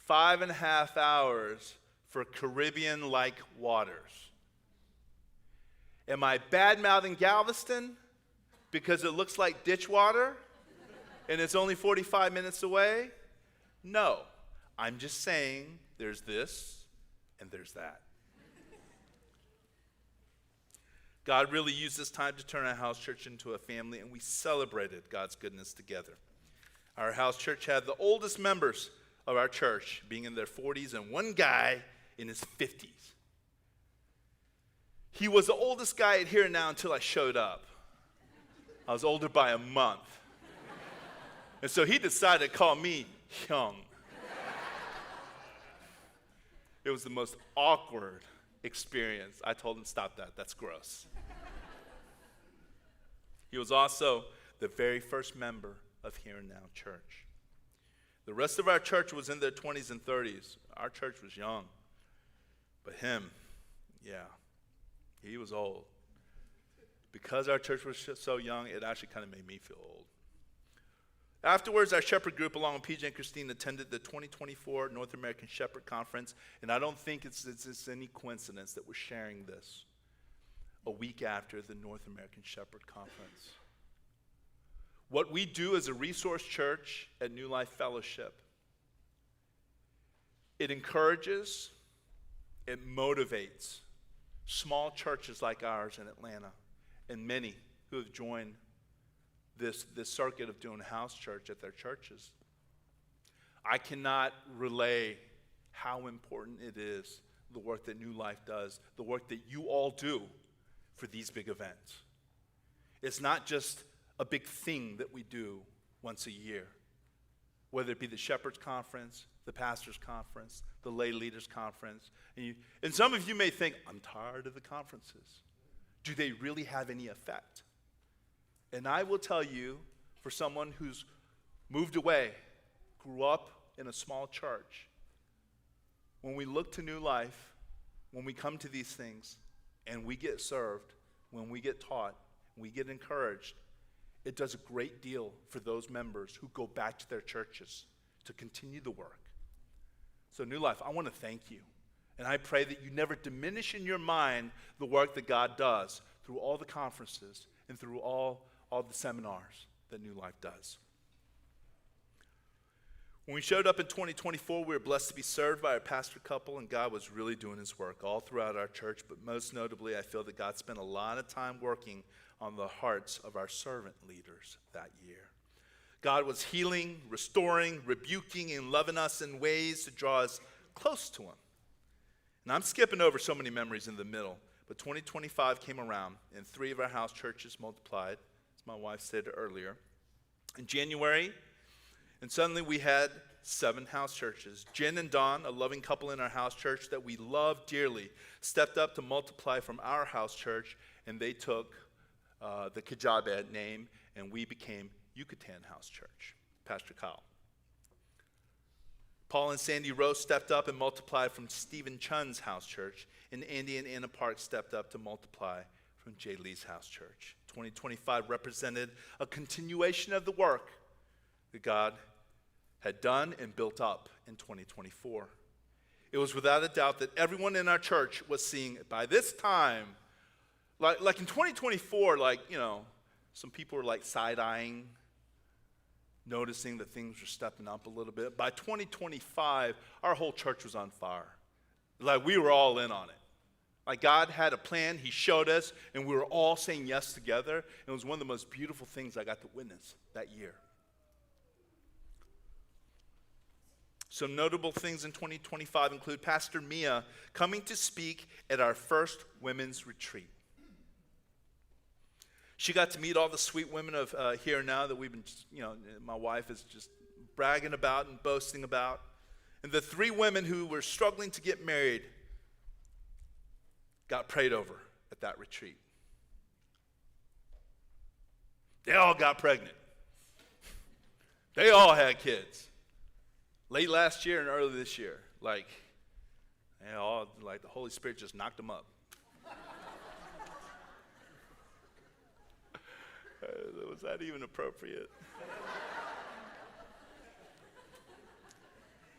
5.5 hours for Caribbean-like waters. Am I bad-mouthing Galveston because it looks like ditch water and it's only 45 minutes away? No. I'm just saying there's this and there's that. God really used this time to turn our house church into a family, and we celebrated God's goodness together. Our house church had the oldest members of our church being in their 40s and one guy in his 50s. He was the oldest guy at Here and Now until I showed up. I was older by a month. And so he decided to call me young. It was the most awkward experience. I told him, stop that, that's gross. He was also the very first member of Here and Now Church. The rest of our church was in their 20s and 30s. Our church was young. But him, yeah, he was old. Because our church was so young, it actually kind of made me feel old. Afterwards, our shepherd group, along with PJ and Christine, attended the 2024 North American Shepherd Conference, and I don't think it's any coincidence that we're sharing this a week after the North American Shepherd Conference. What we do as a resource church at New Life Fellowship, it encourages, it motivates small churches like ours in Atlanta, and many who have joined this circuit of doing house church at their churches. I cannot relay how important it is, the work that New Life does, the work that you all do for these big events. It's not just a big thing that we do once a year, whether it be the Shepherd's Conference, the Pastor's Conference, the Lay Leaders Conference. And some of you may think, I'm tired of the conferences. Do they really have any effect? And I will tell you, for someone who's moved away, grew up in a small church, when we look to New Life, when we come to these things, and we get served, when we get taught, we get encouraged, it does a great deal for those members who go back to their churches to continue the work. So New Life, I want to thank you. And I pray that you never diminish in your mind the work that God does through all the conferences and through all the seminars that New Life does. When we showed up in 2024, we were blessed to be served by a pastor couple, and God was really doing his work all throughout our church, but most notably, I feel that God spent a lot of time working on the hearts of our servant leaders that year. God was healing, restoring, rebuking, and loving us in ways to draw us close to him. And I'm skipping over so many memories in the middle, but 2025 came around, and 3 of our house churches multiplied, as my wife said earlier, in January. And suddenly we had 7 house churches. Jen and Don, a loving couple in our house church that we love dearly, stepped up to multiply from our house church, and they took the Kajabed name, and we became Yucatan House Church, Pastor Kyle. Paul and Sandy Rose stepped up and multiplied from Stephen Chun's house church, and Andy and Anna Park stepped up to multiply from Jay Lee's house church. 2025 represented a continuation of the work that God had done and built up in 2024. It was without a doubt that everyone in our church was seeing, by this time, like in 2024, some people were like side-eyeing, noticing that things were stepping up a little bit. By 2025, our whole church was on fire. Like we were all in on it. Like God had a plan, he showed us, and we were all saying yes together. It was one of the most beautiful things I got to witness that year. Some notable things in 2025 include Pastor Mia coming to speak at our first women's retreat. She got to meet all the sweet women of Here and Now that we've been, my wife is just bragging about and boasting about. And the 3 women who were struggling to get married got prayed over at that retreat. They all got pregnant. They all had kids. Late last year and early this year. Like the Holy Spirit just knocked them up. Was that even appropriate?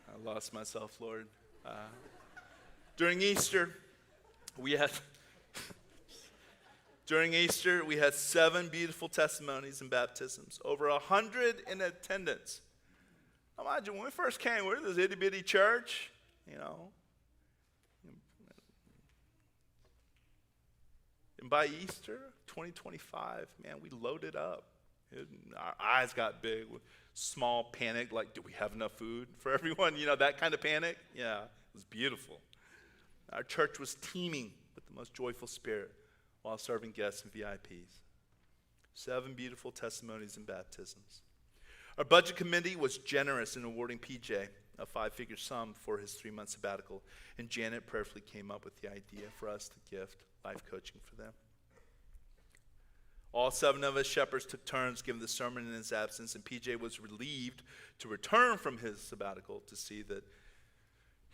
I lost myself, Lord. During Easter, we had 7 beautiful testimonies and baptisms, over 100 in attendance. Imagine when we first came, we're this itty bitty church, And by Easter 2025, man, we loaded up. Our eyes got big with small panic, like, do we have enough food for everyone? That kind of panic. Yeah, it was beautiful. Our church was teeming with the most joyful spirit while serving guests and VIPs. 7 beautiful testimonies and baptisms. Our budget committee was generous in awarding PJ a 5-figure sum for his 3-month sabbatical, and Janet prayerfully came up with the idea for us to gift life coaching for them. All 7 of us shepherds took turns giving the sermon in his absence, and PJ was relieved to return from his sabbatical to see that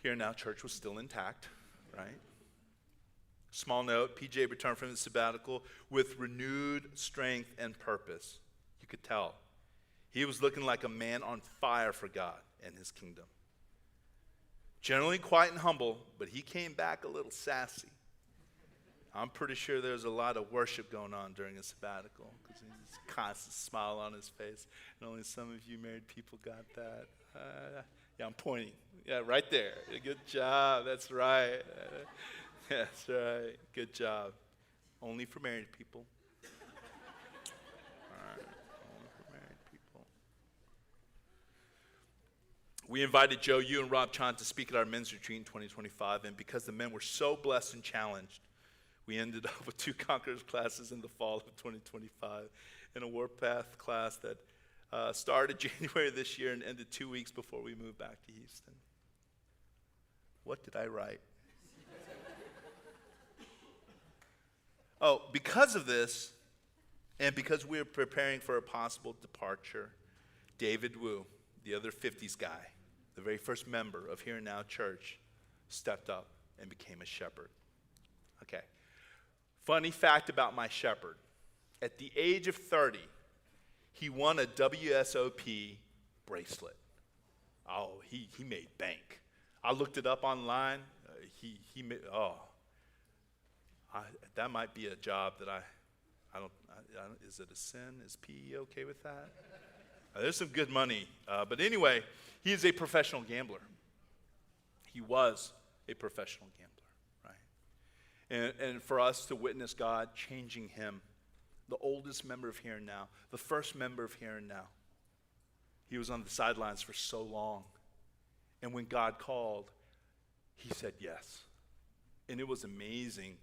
Here Now Church was still intact, right? Small note, PJ returned from his sabbatical with renewed strength and purpose. You could tell. He was looking like a man on fire for God and his kingdom. Generally quiet and humble, but he came back a little sassy. I'm pretty sure there's a lot of worship going on during his sabbatical because he's a constant smile on his face. And only some of you married people got that. Yeah, I'm pointing. Yeah, right there. Good job. That's right. That's right. Good job. Only for married people. All right. Only for married people. We invited Joe Yu and Rob Chang to speak at our men's retreat in 2025, and because the men were so blessed and challenged, we ended up with 2 Conquerors classes in the fall of 2025 and a Warpath class that started January this year and ended 2 weeks before we moved back to Houston. What did I write? Oh, because of this, and because we were preparing for a possible departure, David Wu, the other 50s guy, the very first member of Here and Now Church, stepped up and became a shepherd. Okay. Funny fact about my shepherd. At the age of 30, he won a WSOP bracelet. Oh, he made bank. I looked it up online. He made, that might be a job that I don't, is it a sin? Is PE okay with that? There's some good money. But anyway, he is a professional gambler. He was a professional gambler, right? And for us to witness God changing him, the oldest member of Here and Now, the first member of Here and Now, he was on the sidelines for so long. And when God called, he said yes. And it was amazing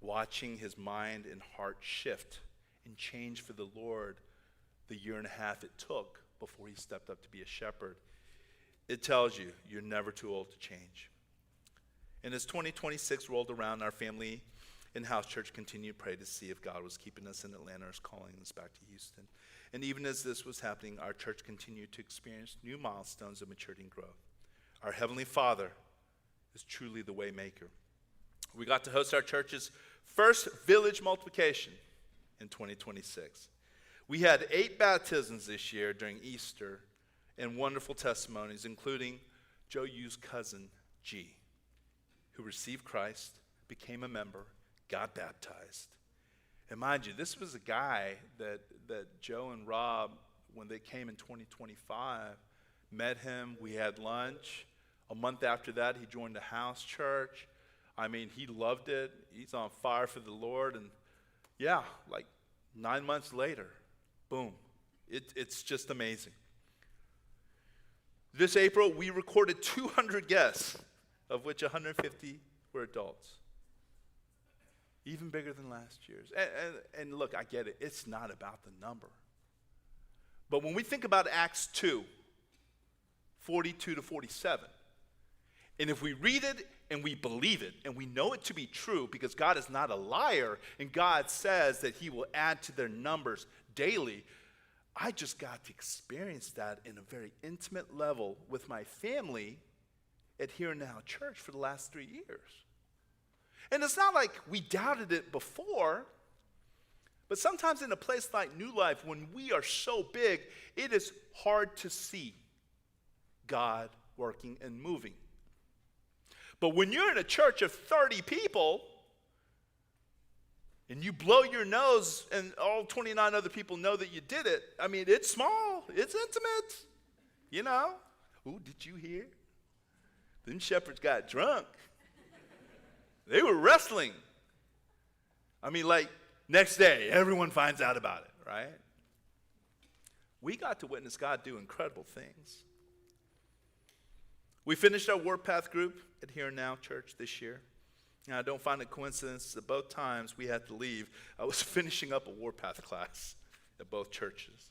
watching his mind and heart shift and change for the Lord the 1.5 years it took before he stepped up to be a shepherd. It tells you you're never too old to change. And as 2026 rolled around, our family in House Church continued to pray to see if God was keeping us in Atlanta or calling us back to Houston. And even as this was happening, our church continued to experience new milestones of maturity and growth. Our Heavenly Father is truly the way maker. We got to host our church's first village multiplication in 2026. We had 8 baptisms this year during Easter and wonderful testimonies, including Joe Yu's cousin, G, who received Christ, became a member, got baptized. And mind you, this was a guy that Joe and Rob, when they came in 2025, met him. We had lunch. A month after that, he joined the house church. I mean, he loved it. He's on fire for the Lord. And yeah, like 9 months later, boom. It's just amazing. This April, we recorded 200 guests, of which 150 were adults. Even bigger than last year's. And look, I get it. It's not about the number. But when we think about Acts 2, 42 to 47, and if we read it and we believe it and we know it to be true because God is not a liar and God says that he will add to their numbers daily, I just got to experience that in a very intimate level with my family at Here Now Church for the last 3 years. And it's not like we doubted it before, but sometimes in a place like New Life, when we are so big, it is hard to see God working and moving. But when you're in a church of 30 people, and you blow your nose and all 29 other people know that you did it, I mean, it's small, it's intimate, you know. Ooh, did you hear? Them shepherds got drunk. They were wrestling. I mean, like, next day, everyone finds out about it, right? We got to witness God do incredible things. We finished our Warpath group at Here Now Church this year. Now, I don't find it coincidence that both times we had to leave, I was finishing up a Warpath class at both churches.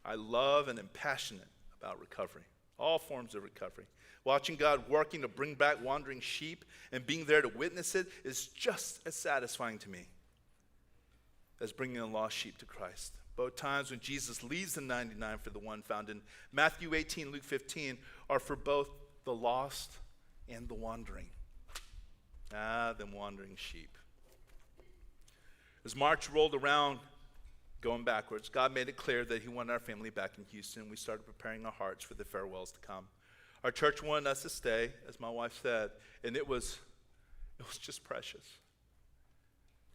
I love and am passionate about recovery, all forms of recovery. Watching God working to bring back wandering sheep and being there to witness it is just as satisfying to me as bringing a lost sheep to Christ. Both times when Jesus leaves the 99 for the one found in Matthew 18, Luke 15 are for both the lost and the wandering. Them wandering sheep. As March rolled around, going backwards, God made it clear that he wanted our family back in Houston. We started preparing our hearts for the farewells to come. Our church wanted us to stay, as my wife said, and it was just precious,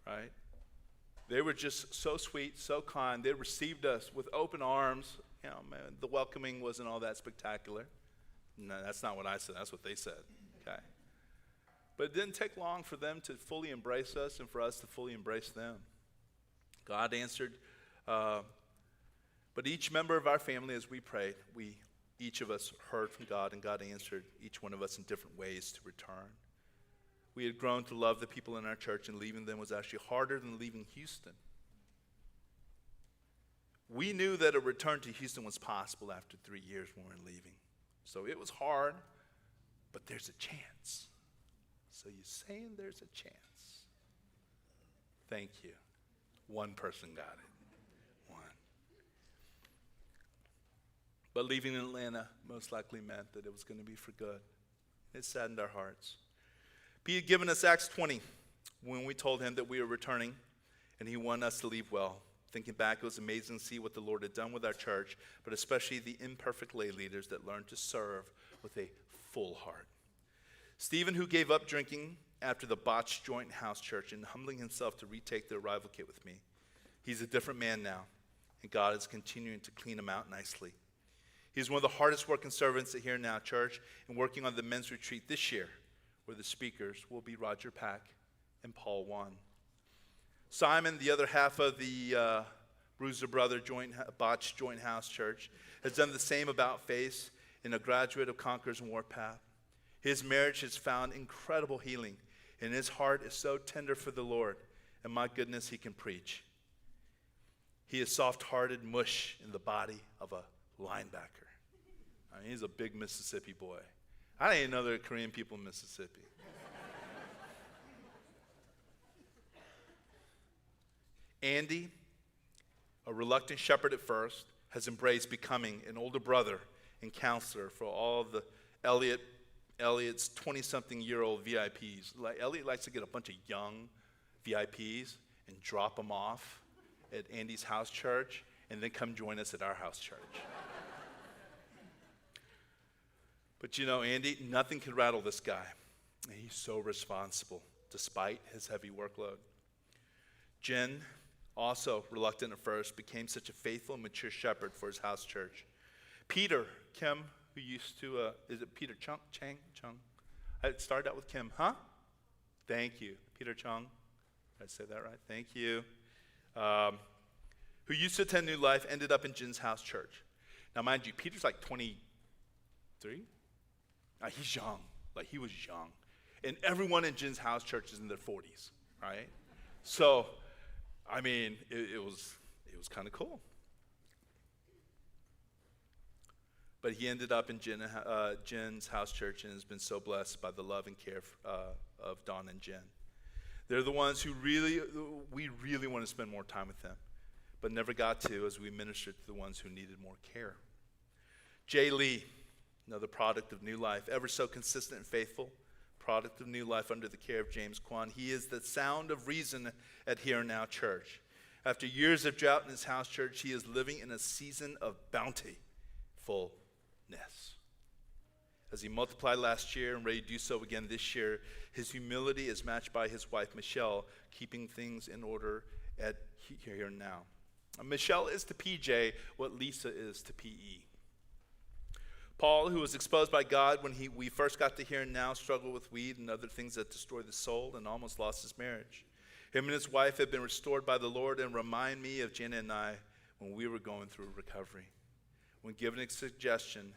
right? They were just so sweet, so kind. They received us with open arms. You know, man, the welcoming wasn't all that spectacular. No, that's not what I said. That's what they said, okay? But it didn't take long for them to fully embrace us and for us to fully embrace them. God answered, but each member of our family, as we prayed, each of us heard from God, and God answered each one of us in different ways to return. We had grown to love the people in our church, and leaving them was actually harder than leaving Houston. We knew that a return to Houston was possible after 3 years when we were leaving. So it was hard, but there's a chance. So you're saying there's a chance. Thank you. One person got it. One. But leaving Atlanta most likely meant that it was going to be for good. It saddened our hearts. He had given us Acts 20 when we told him that we were returning, and he wanted us to leave well. Thinking back, it was amazing to see what the Lord had done with our church, but especially the imperfect lay leaders that learned to serve with a full heart. Stephen, who gave up drinking after the botched joint house church and humbling himself to retake the arrival kit with me. He's a different man now, and God is continuing to clean him out nicely. He's one of the hardest working servants at Here Now Church and working on the men's retreat this year, where the speakers will be Roger Pack and Paul Wan. Simon, the other half of the Bruiser Brother botched joint house church, has done the same about face and a graduate of Conquerors and Warpath. His marriage has found incredible healing, and his heart is so tender for the Lord, and my goodness, he can preach. He is soft-hearted mush in the body of a linebacker. I mean, he's a big Mississippi boy. I didn't even know there were Korean people in Mississippi. Andy, a reluctant shepherd at first, has embraced becoming an older brother and counselor for all of the Elliot's 20-something-year-old VIPs. Elliot likes to get a bunch of young VIPs and drop them off at Andy's house church and then come join us at our house church. But you know, Andy, nothing can rattle this guy. He's so responsible despite his heavy workload. Jen, also reluctant at first, became such a faithful and mature shepherd for his house church. Peter, Kim, who used to, is it Peter Chang? It started out with Kim, huh? Thank you. Peter Chang, did I say that right? Thank you. Who used to attend New Life, ended up in Jin's house church. Now, mind you, Peter's like 23? He's young. Like, he was young. And everyone in Jin's house church is in their 40s, right? So, I mean, it was kind of cool. But he ended up in Jin's house church and has been so blessed by the love and care of Don and Jin. They're the ones who we really want to spend more time with them, but never got to as we ministered to the ones who needed more care. Jay Lee, another product of New Life, ever so consistent and faithful, product of New Life under the care of James Kwan. He is the sound of reason at Here and Now Church. After years of drought in his house church, he is living in a season of bountifulness. As he multiplied last year and ready to do so again this year, his humility is matched by his wife, Michelle, keeping things in order at Here and Now. Michelle is to PJ what Lisa is to PE. Paul, who was exposed by God when we first got to Here and Now, struggled with weed and other things that destroy the soul and almost lost his marriage. Him and his wife have been restored by the Lord and remind me of Jenna and I when we were going through recovery. When given a suggestion,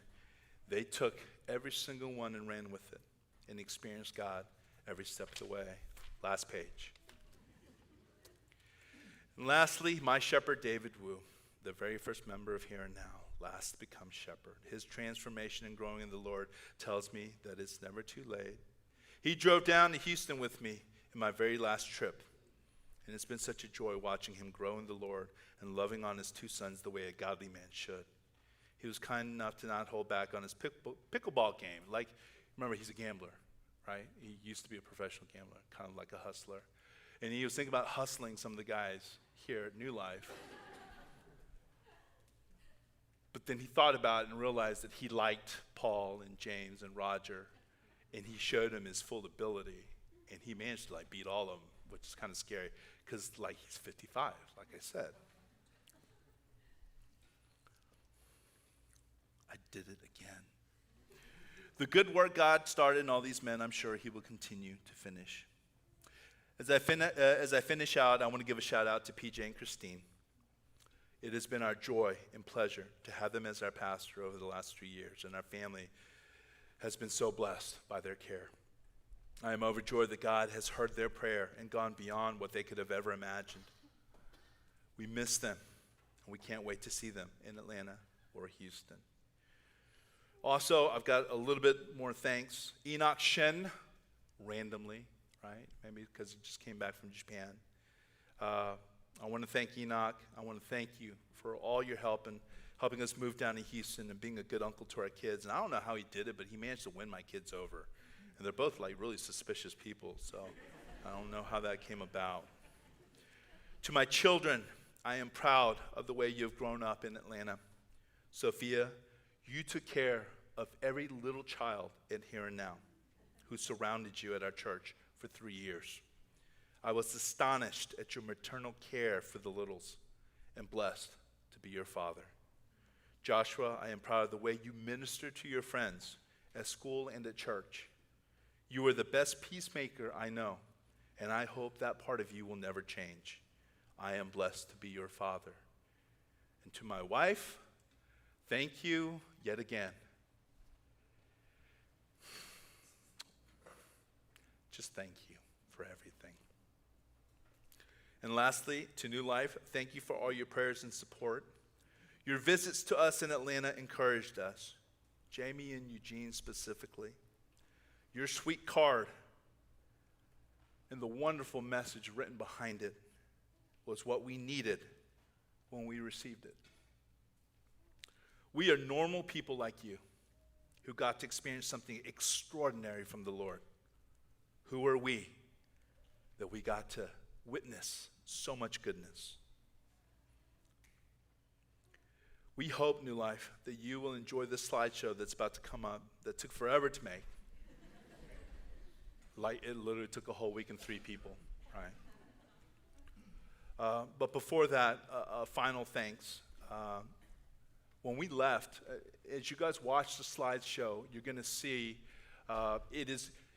they took every single one and ran with it and experienced God every step of the way. Last page. And lastly, my shepherd, David Wu, the very first member of Here and Now, last to become shepherd. His transformation and growing in the Lord tells me that it's never too late. He drove down to Houston with me in my very last trip, and it's been such a joy watching him grow in the Lord and loving on his two sons the way a godly man should. He was kind enough to not hold back on his pickleball game. Like, remember, he's a gambler, right? He used to be a professional gambler, kind of like a hustler. And he was thinking about hustling some of the guys here at New Life. But then he thought about it and realized that he liked Paul and James and Roger, and he showed him his full ability, and he managed to beat all of them, which is kind of scary because he's 55, like I said. I did it again. The good work God started in all these men, I'm sure he will continue to finish. As I finish out, I want to give a shout out to PJ and Christine. It has been our joy and pleasure to have them as our pastor over the last 3 years, and our family has been so blessed by their care. I am overjoyed that God has heard their prayer and gone beyond what they could have ever imagined. We miss them, and we can't wait to see them in Atlanta or Houston. Also, I've got a little bit more thanks. Enoch Shen, randomly, right? Maybe because he just came back from Japan. I want to thank Enoch. I want to thank you for all your help in helping us move down to Houston and being a good uncle to our kids. And I don't know how he did it, but he managed to win my kids over. And they're both really suspicious people, so I don't know how that came about. To my children, I am proud of the way you've grown up in Atlanta. Sophia, you took care of every little child in Here and Now who surrounded you at our church for 3 years. I was astonished at your maternal care for the littles and blessed to be your father. Joshua, I am proud of the way you minister to your friends at school and at church. You are the best peacemaker I know, and I hope that part of you will never change. I am blessed to be your father. And to my wife, thank you yet again. Just thank you for everything. And lastly, to New Life, thank you for all your prayers and support. Your visits to us in Atlanta encouraged us, Jamie and Eugene specifically. Your sweet card and the wonderful message written behind it was what we needed when we received it. We are normal people like you who got to experience something extraordinary from the Lord. Who are we that we got to witness so much goodness? We hope, New Life, that you will enjoy this slideshow that's about to come up that took forever to make. It literally took a whole week and 3 people, right? But before that, a final thanks. When we left, as you guys watch the slideshow, you're going to see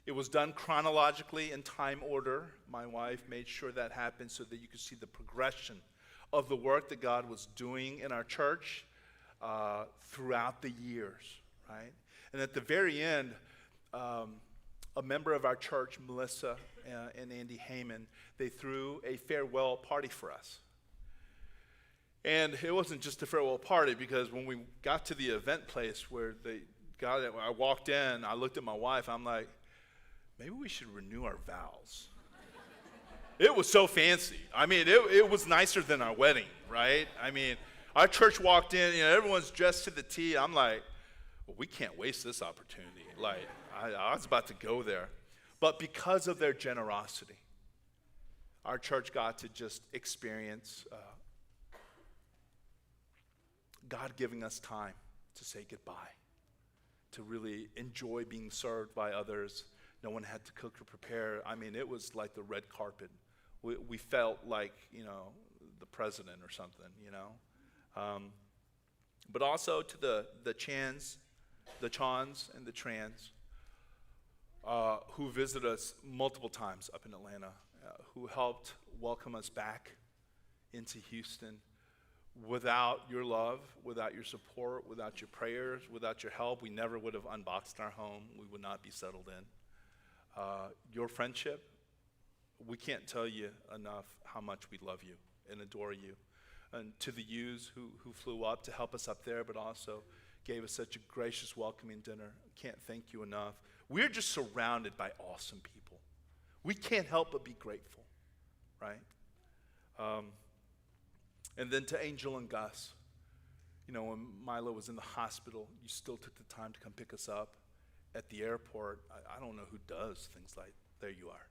It was done chronologically in time order. My wife made sure that happened so that you could see the progression of the work that God was doing in our church throughout the years, right? And at the very end, a member of our church, Melissa and Andy Heyman, they threw a farewell party for us. And it wasn't just a farewell party, because when we got to the event place where I walked in, I looked at my wife, I'm like, maybe we should renew our vows. It was so fancy. I mean, it was nicer than our wedding, right? I mean, our church walked in, everyone's dressed to the T. I'm like, well, we can't waste this opportunity. Like, I was about to go there. But because of their generosity, our church got to just experience God giving us time to say goodbye, to really enjoy being served by others. No one had to cook or prepare. I mean, it was like the red carpet. We felt like, the president or something, But also to the Chans, the Chans and the Trans, who visited us multiple times up in Atlanta, who helped welcome us back into Houston. Without your love, without your support, without your prayers, without your help, we never would have unboxed our home. We would not be settled in. Your friendship, we can't tell you enough how much we love you and adore you. And to the U's who flew up to help us up there, but also gave us such a gracious welcoming dinner, can't thank you enough. We're just surrounded by awesome people. We can't help but be grateful, right? And then to Angel and Gus, when Milo was in the hospital, you still took the time to come pick us up at the airport. I don't know who does things like, there you are.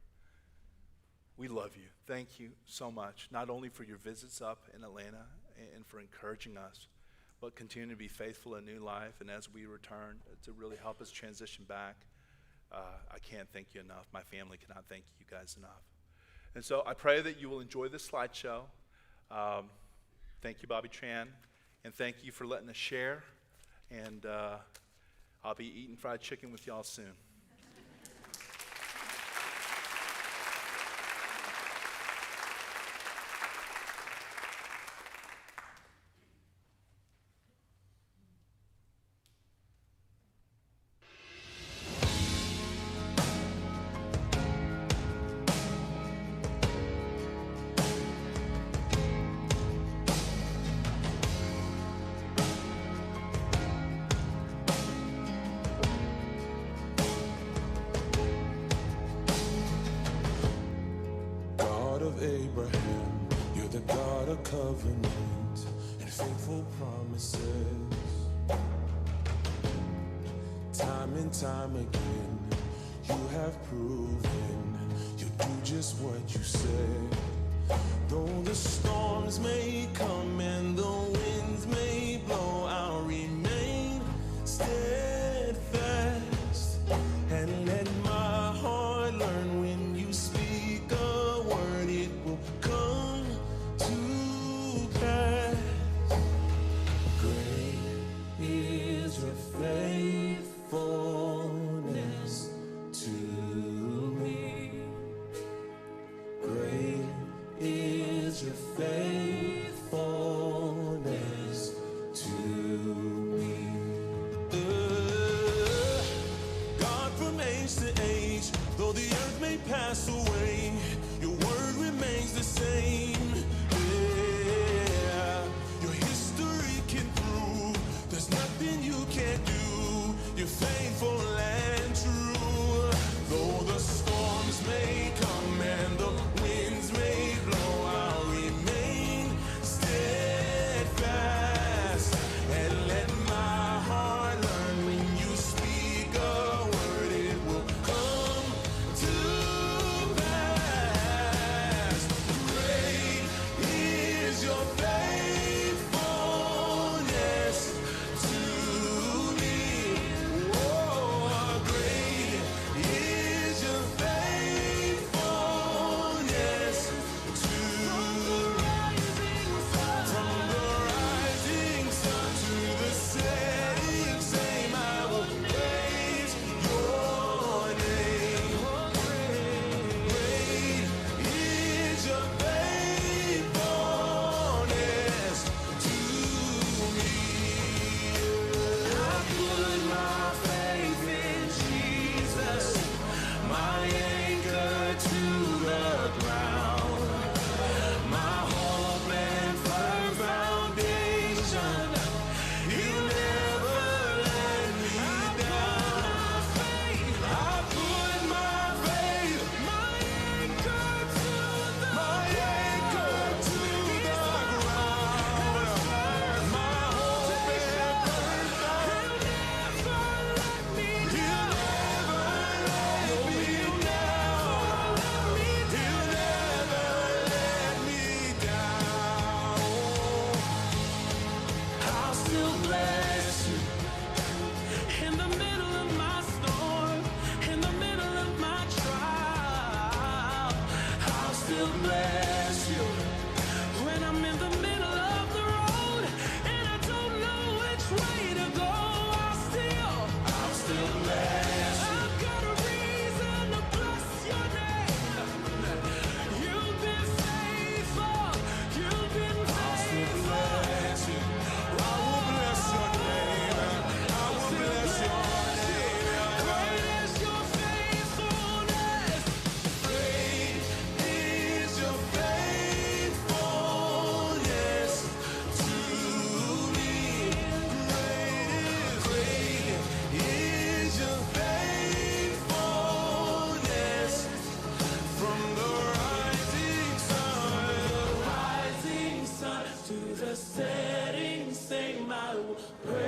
We love you. Thank you so much, not only for your visits up in Atlanta and for encouraging us, but continue to be faithful in New Life. And as we return to really help us transition back, I can't thank you enough. My family cannot thank you guys enough. And so I pray that you will enjoy this slideshow. Thank you, Bobby Tran, and thank you for letting us share. And I'll be eating fried chicken with y'all soon. Abraham, you're the God of covenant and faithful promises. Time and time again, you have proven you do just what you say. Though the storms may come and the winds may blow, I'll remain steadfast and let my heart learn when you speak a word, it will come to pass. Great is your faithfulness to me. Great is your faithfulness still bless you. In the middle of my storm, in the middle of my trial, I'll still bless you. When I'm in the middle of the road and I don't know which way to go, I'll still bless you. I've got a reason to bless your name. You've been faithful. You've been faithful. I will bless your name. I will bless your name. Great is your faithfulness. Great is your faithfulness to me. Great is your faithfulness from the rising sun to the setting. Same I will praise.